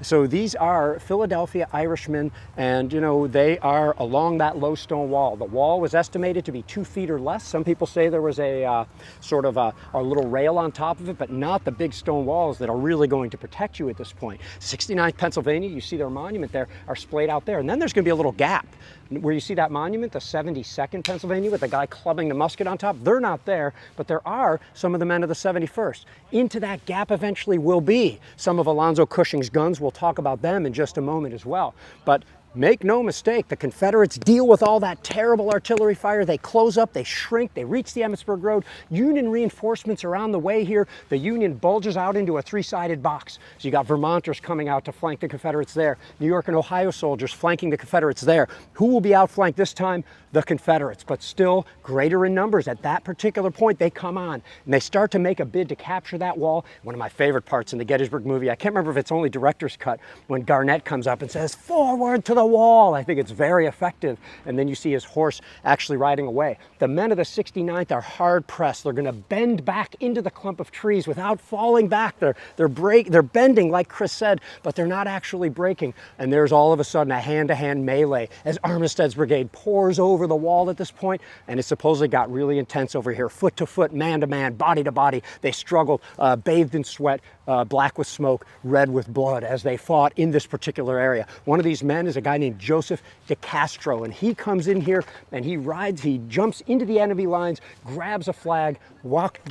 So these are Philadelphia Irishmen, and you know, they are along that low stone wall. The wall was estimated to be 2 feet or less. Some people say there was a sort of a little rail on top of it, but not the big stone walls that are really going to protect you at this point. 69th Pennsylvania, you see their monument there, are splayed out there. And then there's going to be a little gap where you see that monument, the 72nd Pennsylvania, with the guy clubbing the musket on top. They're not there, but there are some of the men of the 71st. Into that gap eventually will be some of Alonzo Cushing's guns. We'll talk about them in just a moment as well. But make no mistake, the Confederates deal with all that terrible artillery fire. They close up, they shrink, they reach the Emmitsburg Road. Union reinforcements are on the way here. The Union bulges out into a three-sided box. So you got Vermonters coming out to flank the Confederates there. New York and Ohio soldiers flanking the Confederates there. Who will be outflanked this time? The Confederates, but still greater in numbers. At that particular point, they come on and they start to make a bid to capture that wall. One of my favorite parts in the Gettysburg movie, I can't remember if it's only director's cut, when Garnett comes up and says, "Forward to the wall." I think it's very effective. And then you see his horse actually riding away. The men of the 69th are hard pressed. They're going to bend back into the clump of trees without falling back. They're bending, like Kris said, but they're not actually breaking. And there's all of a sudden a hand-to-hand melee as Armistead's brigade pours over the wall at this point, and it supposedly got really intense over here. Foot to foot, man to man, body to body. They struggled, bathed in sweat, black with smoke, red with blood, as they fought in this particular area. One of these men is a guy named Joseph DeCastro, and he comes in here and he jumps into the enemy lines, grabs a flag,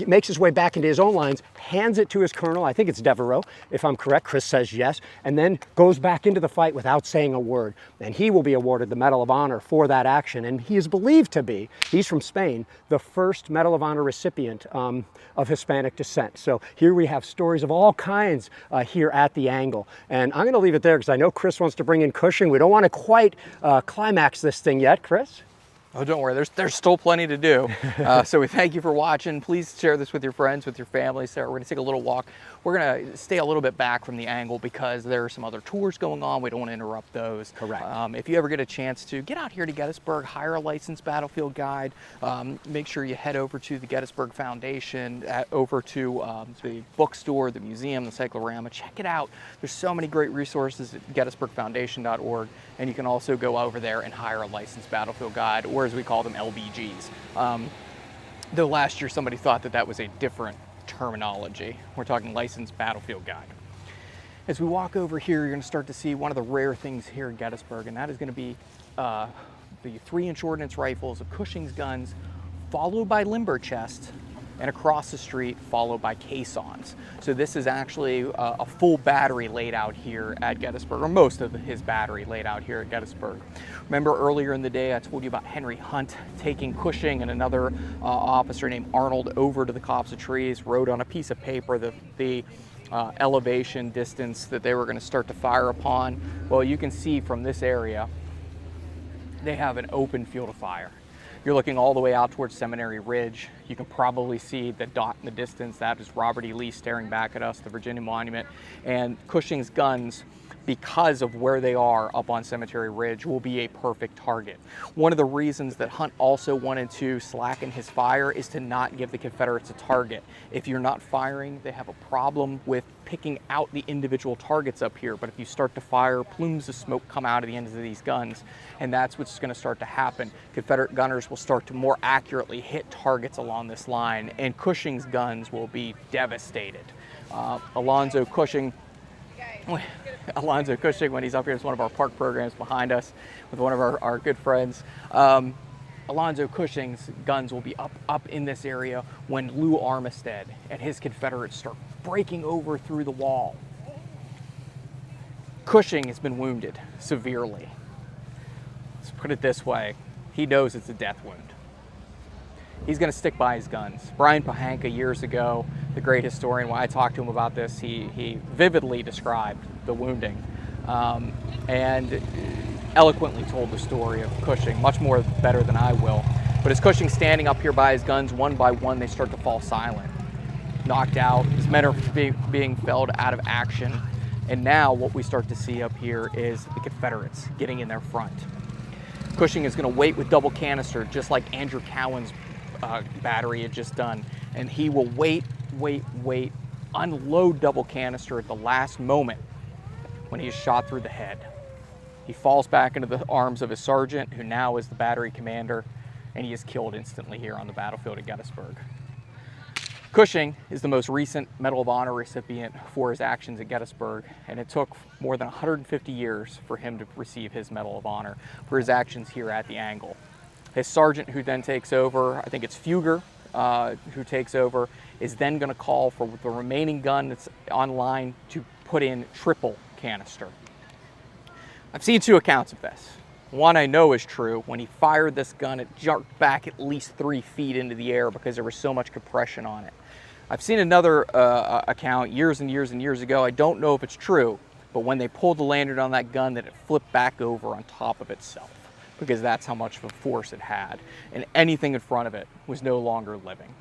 makes his way back into his own lines, hands it to his colonel, I think it's Devereaux, if I'm correct, Kris says yes, and then goes back into the fight without saying a word. And he will be awarded the Medal of Honor for that action, and he is believed to be, he's from Spain, the first Medal of Honor recipient of Hispanic descent. So here we have stories of all kinds here at the angle. And I'm going to leave it there because I know Kris wants to bring in Cushing. We don't want to quite climax this thing yet, Kris. Oh, don't worry, there's still plenty to do. So we thank you for watching. Please share this with your friends, with your family. So we're gonna take a little walk. We're gonna stay a little bit back from the angle because there are some other tours going on. We don't want to interrupt those. Correct. If you ever get a chance to get out here to Gettysburg, hire a licensed battlefield guide. Make sure you head over to the Gettysburg Foundation, over to the bookstore, the museum, the cyclorama. Check it out. There's so many great resources at gettysburgfoundation.org, and you can also go over there and hire a licensed battlefield guide, or as we call them, LBGs. Though last year somebody thought that was a different terminology. We're talking licensed battlefield guide. As we walk over here, you're going to start to see one of the rare things here in Gettysburg, and that is going to be the 3-inch ordnance rifles of Cushing's guns, followed by limber chests, and across the street, followed by caissons. So this is actually a full battery laid out here at Gettysburg, or most of his battery laid out here at Gettysburg. Remember earlier in the day, I told you about Henry Hunt taking Cushing and another officer named Arnold over to the copse of trees, wrote on a piece of paper the elevation distance that they were going to start to fire upon. Well, you can see from this area, they have an open field of fire. You're looking all the way out towards Seminary Ridge. You can probably see the dot in the distance. That is Robert E. Lee staring back at us, the Virginia Monument. And Cushing's guns because of where they are up on Cemetery Ridge, will be a perfect target. One of the reasons that Hunt also wanted to slacken his fire is to not give the Confederates a target. If you're not firing, they have a problem with picking out the individual targets up here, but if you start to fire, plumes of smoke come out of the ends of these guns, and that's what's going to start to happen. Confederate gunners will start to more accurately hit targets along this line, and Cushing's guns will be devastated. Alonzo Cushing, when he's up here, it's one of our park programs behind us with one of our good friends. Alonzo Cushing's guns will be up in this area when Lew Armistead and his Confederates start breaking over through the wall. Cushing has been wounded severely. Let's put it this way, he knows it's a death wound. He's going to stick by his guns. Brian Pahanka, years ago, the great historian, when I talked to him about this, he vividly described the wounding and eloquently told the story of Cushing, much more better than I will. But as Cushing's standing up here by his guns, one by one, they start to fall silent, knocked out. His men are being felled out of action. And now what we start to see up here is the Confederates getting in their front. Cushing is going to wait with double canister, just like Andrew Cowan's battery had just done. And he will wait, unload double canister at the last moment when he is shot through the head. He falls back into the arms of his sergeant, who now is the battery commander, and he is killed instantly here on the battlefield at Gettysburg. Cushing is the most recent Medal of Honor recipient for his actions at Gettysburg, and it took more than 150 years for him to receive his Medal of Honor for his actions here at the Angle. His sergeant, who then takes over, I think it's Fugger, who takes over, is then going to call for the remaining gun that's online to put in triple canister. I've seen two accounts of this. One I know is true. When he fired this gun, it jerked back at least 3 feet into the air because there was so much compression on it. I've seen another account years and years ago. I don't know if it's true, but when they pulled the lanyard on that gun, that it flipped back over on top of itself, because that's how much of a force it had, and anything in front of it was no longer living.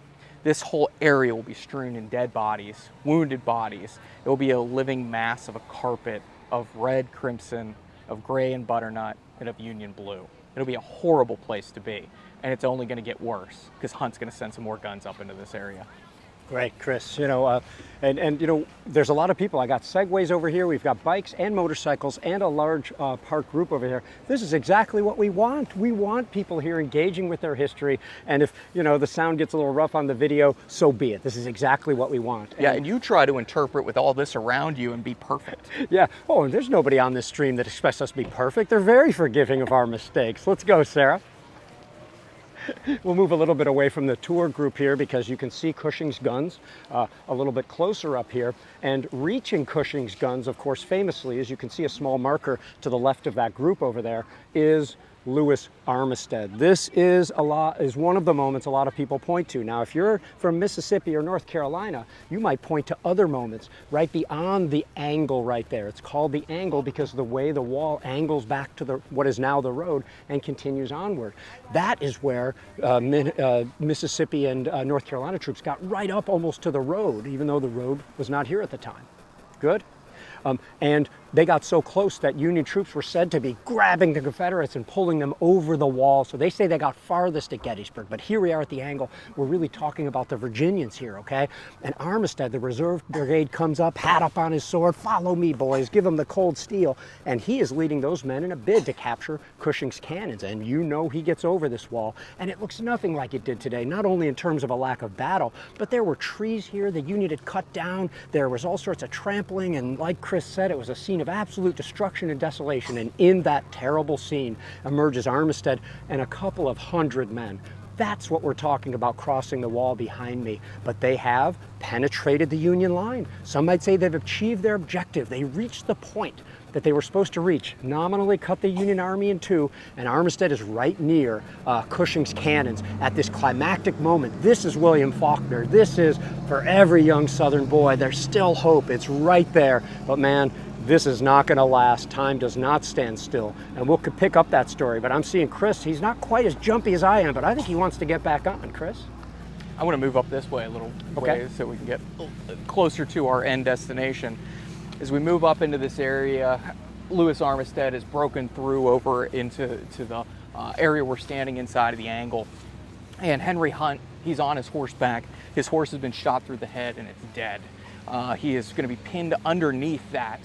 This whole area will be strewn in dead bodies, wounded bodies. It will be a living mass of a carpet of red, crimson, of gray and butternut, and of Union blue. It'll be a horrible place to be, and it's only going to get worse because Hunt's going to send some more guns up into this area. Great, Kris. You know, there's a lot of people. I got segways over here. We've got bikes and motorcycles and a large park group over here. This is exactly what we want. We want people here engaging with their history. And if, the sound gets a little rough on the video, so be it. This is exactly what we want. Yeah, and you try to interpret with all this around you and be perfect. Yeah. Oh, and there's nobody on this stream that expects us to be perfect. They're very forgiving of our mistakes. Let's go, Sarah. We'll move a little bit away from the tour group here because you can see Cushing's guns a little bit closer up here. And reaching Cushing's guns, of course, famously, as you can see a small marker to the left of that group over there, is Lewis Armistead. This is one of the moments a lot of people point to. Now, if you're from Mississippi or North Carolina, you might point to other moments right beyond the angle right there. It's called the angle because of the way the wall angles back to what is now the road and continues onward. That is where Mississippi and North Carolina troops got right up almost to the road, even though the road was not here at the time. Good? And they got so close that Union troops were said to be grabbing the Confederates and pulling them over the wall. So they say they got farthest at Gettysburg, but here we are at the Angle. We're really talking about the Virginians here, okay? And Armistead, the reserve brigade, comes up, hat up on his sword. Follow me, boys. Give him the cold steel. And he is leading those men in a bid to capture Cushing's cannons. And he gets over this wall. And it looks nothing like it did today, not only in terms of a lack of battle, but there were trees here the Union had cut down. There was all sorts of trampling. And like Kris said, it was a scene of absolute destruction and desolation, and in that terrible scene emerges Armistead and a couple of 100 men. That's what we're talking about crossing the wall behind me. But they have penetrated the Union line. Some might say they've achieved their objective. They reached the point that they were supposed to reach, nominally cut the Union Army in two, and Armistead is right near Cushing's cannons at this climactic moment. This is William Faulkner. This is, for every young Southern boy, there's still hope. It's right there. But man, this is not going to last. Time does not stand still. And we'll pick up that story. But I'm seeing Kris. He's not quite as jumpy as I am, but I think he wants to get back on. Kris? I want to move up this way a little way so we can get closer to our end destination. As we move up into this area, Lewis Armistead has broken through over into the area we're standing inside of the angle. And Henry Hunt, he's on his horseback. His horse has been shot through the head and it's dead. He is going to be pinned underneath that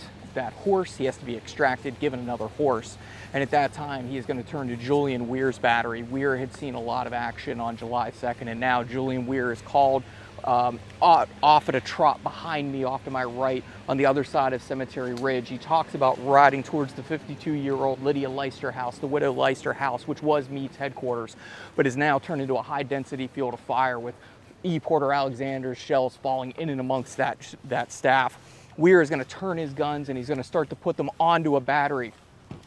horse. He has to be extracted, given another horse. And at that time, he is going to turn to Julian Weir's battery. Weir had seen a lot of action on July 2nd, and now Julian Weir is called off at a trot behind me, off to my right, on the other side of Cemetery Ridge. He talks about riding towards the 52-year-old Lydia Leister house, the widow Leister house, which was Meade's headquarters, but is now turned into a high-density field of fire with E. Porter Alexander's shells falling in and amongst that staff. Weir is going to turn his guns and he's going to start to put them onto a battery.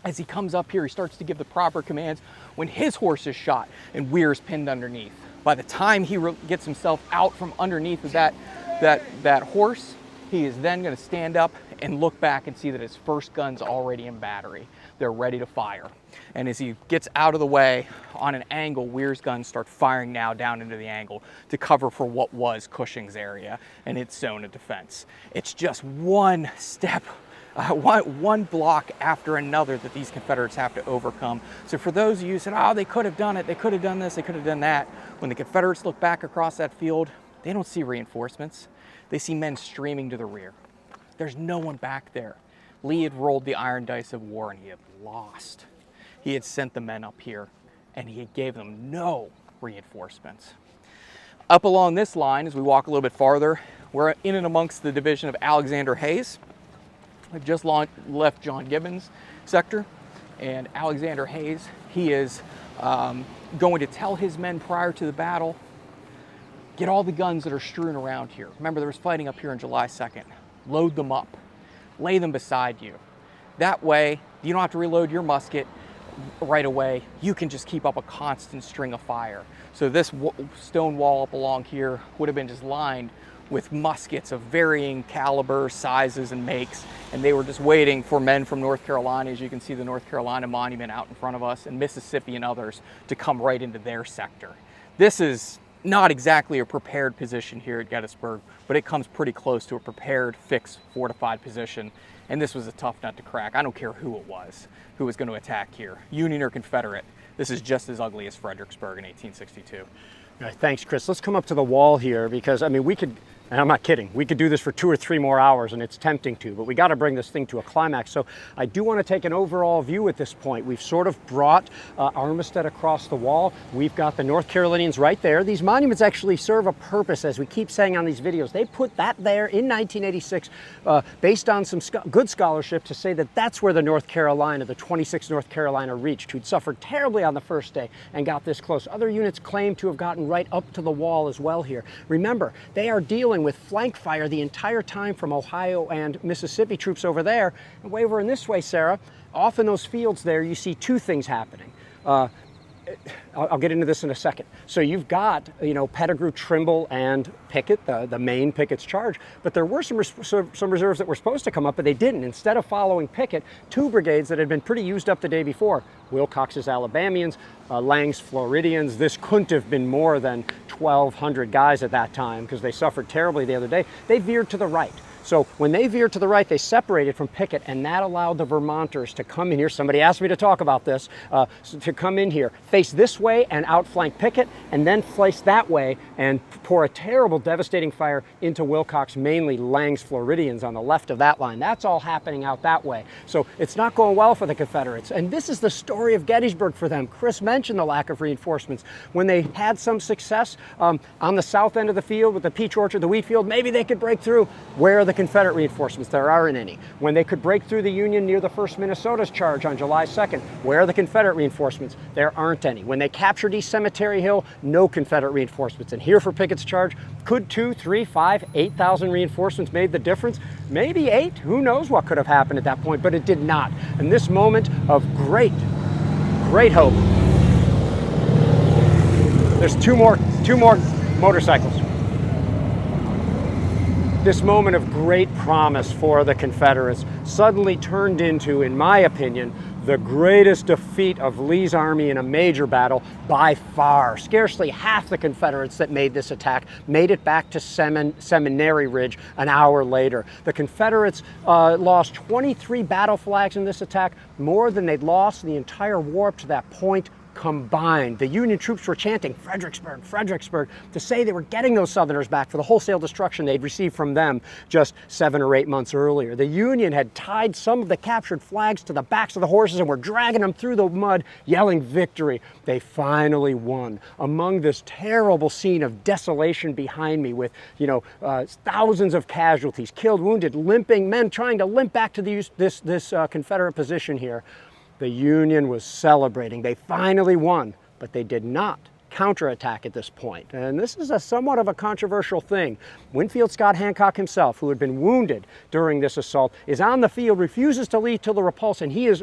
As he comes up here, he starts to give the proper commands when his horse is shot and Weir is pinned underneath. By the time he gets himself out from underneath of that horse, he is then going to stand up and look back and see that his first gun's already in battery. They're ready to fire. And as he gets out of the way on an angle, Weir's guns start firing now down into the angle to cover for what was Cushing's area and its zone of defense. It's just one step, one block after another that these Confederates have to overcome. So for those of you who said, oh, they could have done it, they could have done this, they could have done that, when the Confederates look back across that field, they don't see reinforcements. They see men streaming to the rear. There's no one back there. Lee had rolled the iron dice of war and he had lost. He had sent the men up here and he gave them no reinforcements. Up along this line, as we walk a little bit farther, we're in and amongst the division of Alexander Hayes. We've just left John Gibbons' sector, and Alexander Hayes, he is going to tell his men prior to the battle, get all the guns that are strewn around here. Remember, there was fighting up here on July 2nd. Load them up. Lay them beside you. That way, you don't have to reload your musket right away. You can just keep up a constant string of fire. So this stone wall up along here would have been just lined with muskets of varying caliber, sizes, and makes, and they were just waiting for men from North Carolina, as you can see the North Carolina monument out in front of us, and Mississippi and others to come right into their sector. This is not exactly a prepared position here at Gettysburg, but it comes pretty close to a prepared, fixed, fortified position, and this was a tough nut to crack. I don't care who it was who was going to attack here, Union or Confederate. This is just as ugly as Fredericksburg in 1862. All right, thanks, Kris. Let's come up to the wall here because, I mean, we could, and I'm not kidding, we could do this for 2 or 3 more hours and it's tempting to, but we got to bring this thing to a climax. So I do want to take an overall view at this point. We've sort of brought Armistead across the wall. We've got the North Carolinians right there. These monuments actually serve a purpose, as we keep saying on these videos. They put that there in 1986 based on some good scholarship to say that that's where the 26th North Carolina reached, who'd suffered terribly on the first day and got this close. Other units claim to have gotten right up to the wall as well here. Remember, they are dealing with flank fire the entire time from Ohio and Mississippi troops over there. And way over in this way, Sarah, off in those fields there, you see 2 things happening. I'll get into this in a second. So you've got, Pettigrew, Trimble, and Pickett, the main Pickett's charge, but there were some reserves that were supposed to come up, but they didn't. Instead of following Pickett, 2 brigades that had been pretty used up the day before, Wilcox's Alabamians, Lang's Floridians. This couldn't have been more than 1,200 guys at that time because they suffered terribly the other day. They veered to the right. So when they veered to the right, they separated from Pickett, and that allowed the Vermonters to come in here. Somebody asked me to talk about this, to come in here, face this way and outflank Pickett, and then face that way and pour a terrible, devastating fire into Wilcox, mainly Lang's Floridians on the left of that line. That's all happening out that way. So it's not going well for the Confederates. And this is the story of Gettysburg for them. Kris mentioned the lack of reinforcements. When they had some success on the south end of the field with the peach orchard, the wheat field, maybe they could break through. Where are the Confederate reinforcements? There aren't any. When they could break through the Union near the 1st Minnesota's charge on July 2nd, where are the Confederate reinforcements? There aren't any. When they captured East Cemetery Hill, no Confederate reinforcements. And here for Pickett's charge, could 2, 3, 5, 8,000 reinforcements made the difference? Maybe 8. Who knows what could have happened at that point, but it did not. And this moment of great hope. There's two more motorcycles. This moment of great promise for the Confederates suddenly turned into, in my opinion, the greatest defeat of Lee's army in a major battle by far. Scarcely half the Confederates that made this attack made it back to Seminary Ridge an hour later. The Confederates lost 23 battle flags in this attack, more than they'd lost in the entire war up to that point combined. The Union troops were chanting Fredericksburg, Fredericksburg, to say they were getting those Southerners back for the wholesale destruction they'd received from them just 7 or 8 months earlier. The Union had tied some of the captured flags to the backs of the horses and were dragging them through the mud, yelling victory. They finally won. Among this terrible scene of desolation behind me with, thousands of casualties, killed, wounded, limping men trying to limp back to this Confederate position here, the Union was celebrating. They finally won, but they did not counterattack at this point. And this is somewhat of a controversial thing. Winfield Scott Hancock himself, who had been wounded during this assault, is on the field, refuses to lead till the repulse, and he is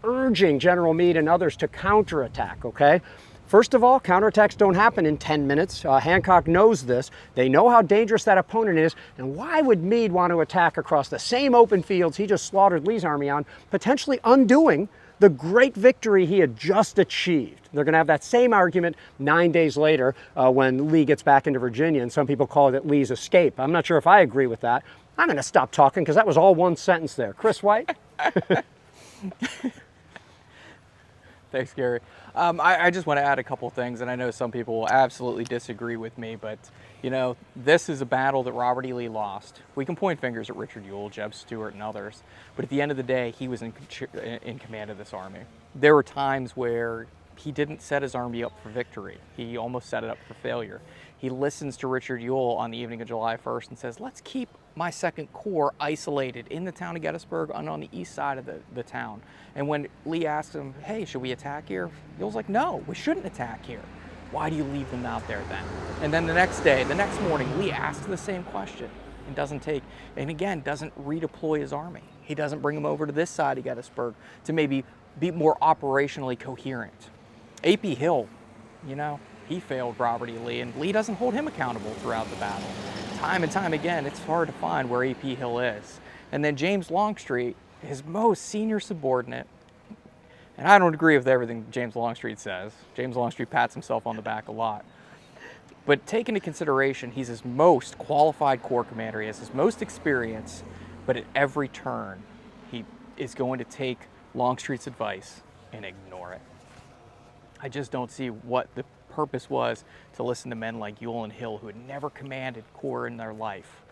urging General Meade and others to counterattack, okay? First of all, counterattacks don't happen in 10 minutes. Hancock knows this. They know how dangerous that opponent is. And why would Meade want to attack across the same open fields he just slaughtered Lee's army on, potentially undoing the great victory he had just achieved? They're going to have that same argument 9 days later when Lee gets back into Virginia, and some people call it Lee's escape. I'm not sure if I agree with that. I'm going to stop talking because that was all one sentence there. Kris White? Thanks, Garry. I just want to add a couple things, and I know some people will absolutely disagree with me, but, this is a battle that Robert E. Lee lost. We can point fingers at Richard Ewell, Jeb Stuart, and others, but at the end of the day, he was in command of this army. There were times where he didn't set his army up for victory. He almost set it up for failure. He listens to Richard Ewell on the evening of July 1st and says, let's keep my Second Corps isolated in the town of Gettysburg and on the east side of the town. And when Lee asks him, hey, should we attack here? Ewell's like, no, we shouldn't attack here. Why do you leave them out there then? And then the next morning, Lee asks the same question and doesn't redeploy his army. He doesn't bring them over to this side of Gettysburg to maybe be more operationally coherent. A.P. Hill, he failed Robert E. Lee, and Lee doesn't hold him accountable throughout the battle. Time and time again, it's hard to find where A.P. Hill is. And then James Longstreet, his most senior subordinate, and I don't agree with everything James Longstreet says. James Longstreet pats himself on the back a lot. But take into consideration, he's his most qualified corps commander. He has his most experience, but at every turn, he is going to take Longstreet's advice and ignore it. I just don't see what the purpose was to listen to men like Ewell and Hill, who had never commanded corps in their life,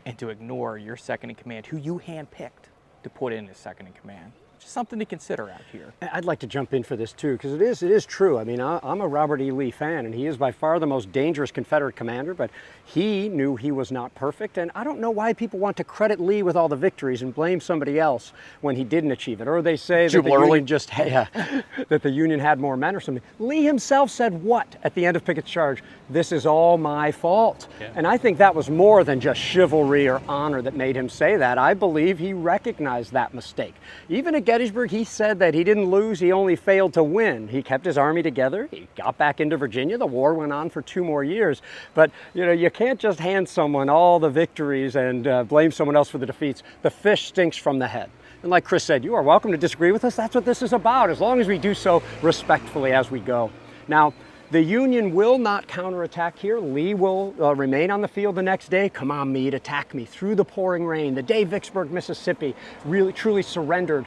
and to ignore your second in command, who you handpicked to put in as second in command. Just something to consider out here. I'd like to jump in for this too, because it is true. I mean, I'm a Robert E. Lee fan, and he is by far the most dangerous Confederate commander, but he knew he was not perfect, and I don't know why people want to credit Lee with all the victories and blame somebody else when he didn't achieve it, or they say that the Union just that the Union had more men or something. Lee himself said what at the end of Pickett's charge? This is all my fault. Yeah. And I think that was more than just chivalry or honor that made him say that. I believe he recognized that mistake. Even at Gettysburg, he said that he didn't lose, he only failed to win. He kept his army together, he got back into Virginia, the war went on for 2 more years. But you can't just hand someone all the victories and blame someone else for the defeats. The fish stinks from the head. And like Kris said, you are welcome to disagree with us. That's what this is about, as long as we do so respectfully as we go. Now, the Union will not counterattack here. Lee will remain on the field the next day. Come on, Meade, attack me through the pouring rain. The day Vicksburg, Mississippi really truly surrendered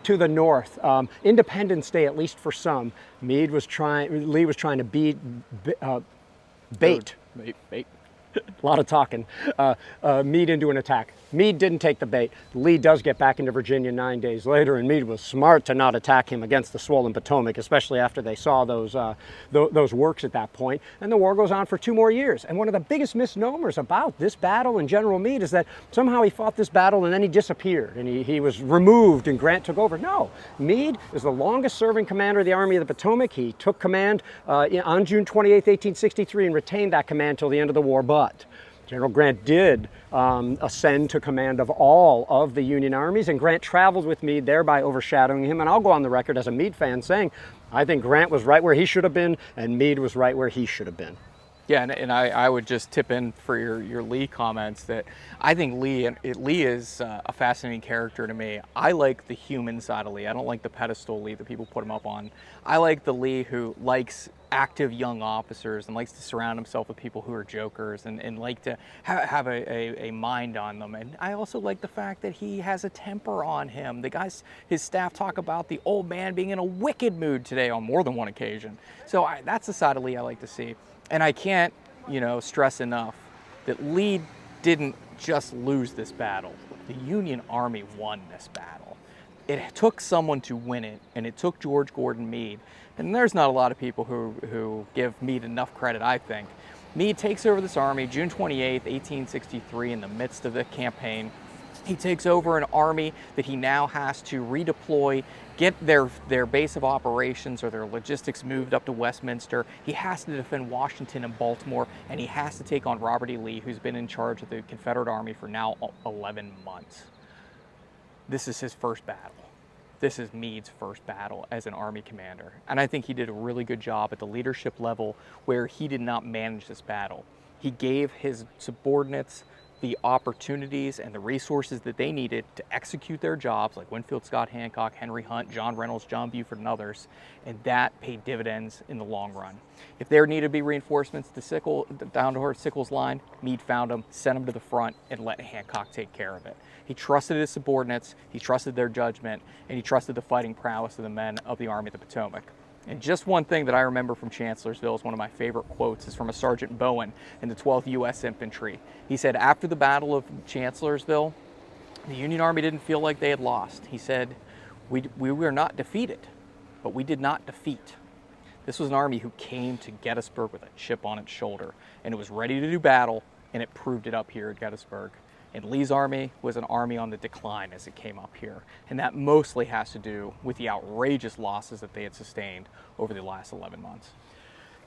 to the North. Independence Day, at least for some. Lee was trying to bait. A lot of talking. Meade into an attack. Meade didn't take the bait. Lee does get back into Virginia 9 days later, and Meade was smart to not attack him against the swollen Potomac, especially after they saw those works at that point. And the war goes on for 2 more years. And one of the biggest misnomers about this battle and General Meade is that somehow he fought this battle and then he disappeared and he was removed and Grant took over. No, Meade is the longest serving commander of the Army of the Potomac. He took command on June 28, 1863 and retained that command till the end of the war. But General Grant did ascend to command of all of the Union armies, and Grant traveled with Meade, thereby overshadowing him. And I'll go on the record as a Meade fan saying, I think Grant was right where he should have been, and Meade was right where he should have been. Yeah, and I would just tip in for your Lee comments that I think Lee is a fascinating character to me. I like the human side of Lee. I don't like the pedestal Lee that people put him up on. I like the Lee who likes active young officers and likes to surround himself with people who are jokers and like to have a mind on them. And I also like the fact that he has a temper on him. The guys, his staff talk about the old man being in a wicked mood today on more than one occasion. So that's the side of Lee I like to see. And I can't, stress enough that Lee didn't just lose this battle. The Union Army won this battle. It took someone to win it, and it took George Gordon Meade. And there's not a lot of people who give Meade enough credit, I think. Meade takes over this army June 28th, 1863, in the midst of the campaign. He takes over an army that he now has to redeploy, get their base of operations or their logistics moved up to Westminster. He has to defend Washington and Baltimore, and he has to take on Robert E. Lee, who's been in charge of the Confederate Army for now 11 months. This is his first battle. This is Meade's first battle as an Army commander. And I think he did a really good job at the leadership level where he did not manage this battle. He gave his subordinates the opportunities and the resources that they needed to execute their jobs, like Winfield Scott Hancock, Henry Hunt, John Reynolds, John Buford, and others, and that paid dividends in the long run. If there needed to be reinforcements down to Sickles' line, Meade found them, sent them to the front, and let Hancock take care of it. He trusted his subordinates, he trusted their judgment, and he trusted the fighting prowess of the men of the Army of the Potomac. And just one thing that I remember from Chancellorsville is one of my favorite quotes is from a Sergeant Bowen in the 12th U.S. Infantry. He said, after the Battle of Chancellorsville, the Union Army didn't feel like they had lost. He said, we were not defeated, but we did not defeat. This was an army who came to Gettysburg with a chip on its shoulder, and it was ready to do battle, and it proved it up here at Gettysburg. And Lee's army was an army on the decline as it came up here. And that mostly has to do with the outrageous losses that they had sustained over the last 11 months.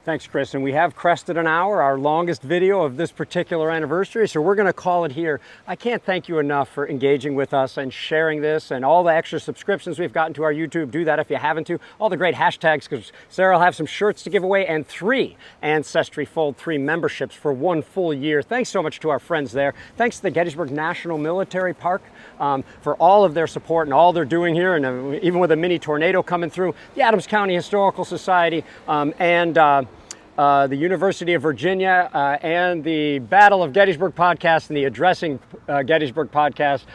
Thanks, Kris. And we have crested an hour, our longest video of this particular anniversary, so we're going to call it here. I can't thank you enough for engaging with us and sharing this and all the extra subscriptions we've gotten to our YouTube. Do that if you haven't to. All the great hashtags, because Sarah will have some shirts to give away and 3 Ancestry Fold 3 memberships for 1 full year. Thanks so much to our friends there. Thanks to the Gettysburg National Military Park for all of their support and all they're doing here, and even with a mini tornado coming through, the Adams County Historical Society, and the University of Virginia, and the Battle of Gettysburg podcast and the Addressing Gettysburg podcast,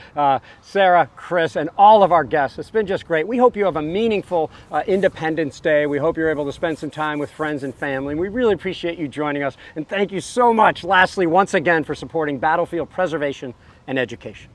Sarah, Kris, and all of our guests. It's been just great. We hope you have a meaningful Independence Day. We hope you're able to spend some time with friends and family. We really appreciate you joining us, and thank you so much, lastly, once again, for supporting battlefield preservation and education.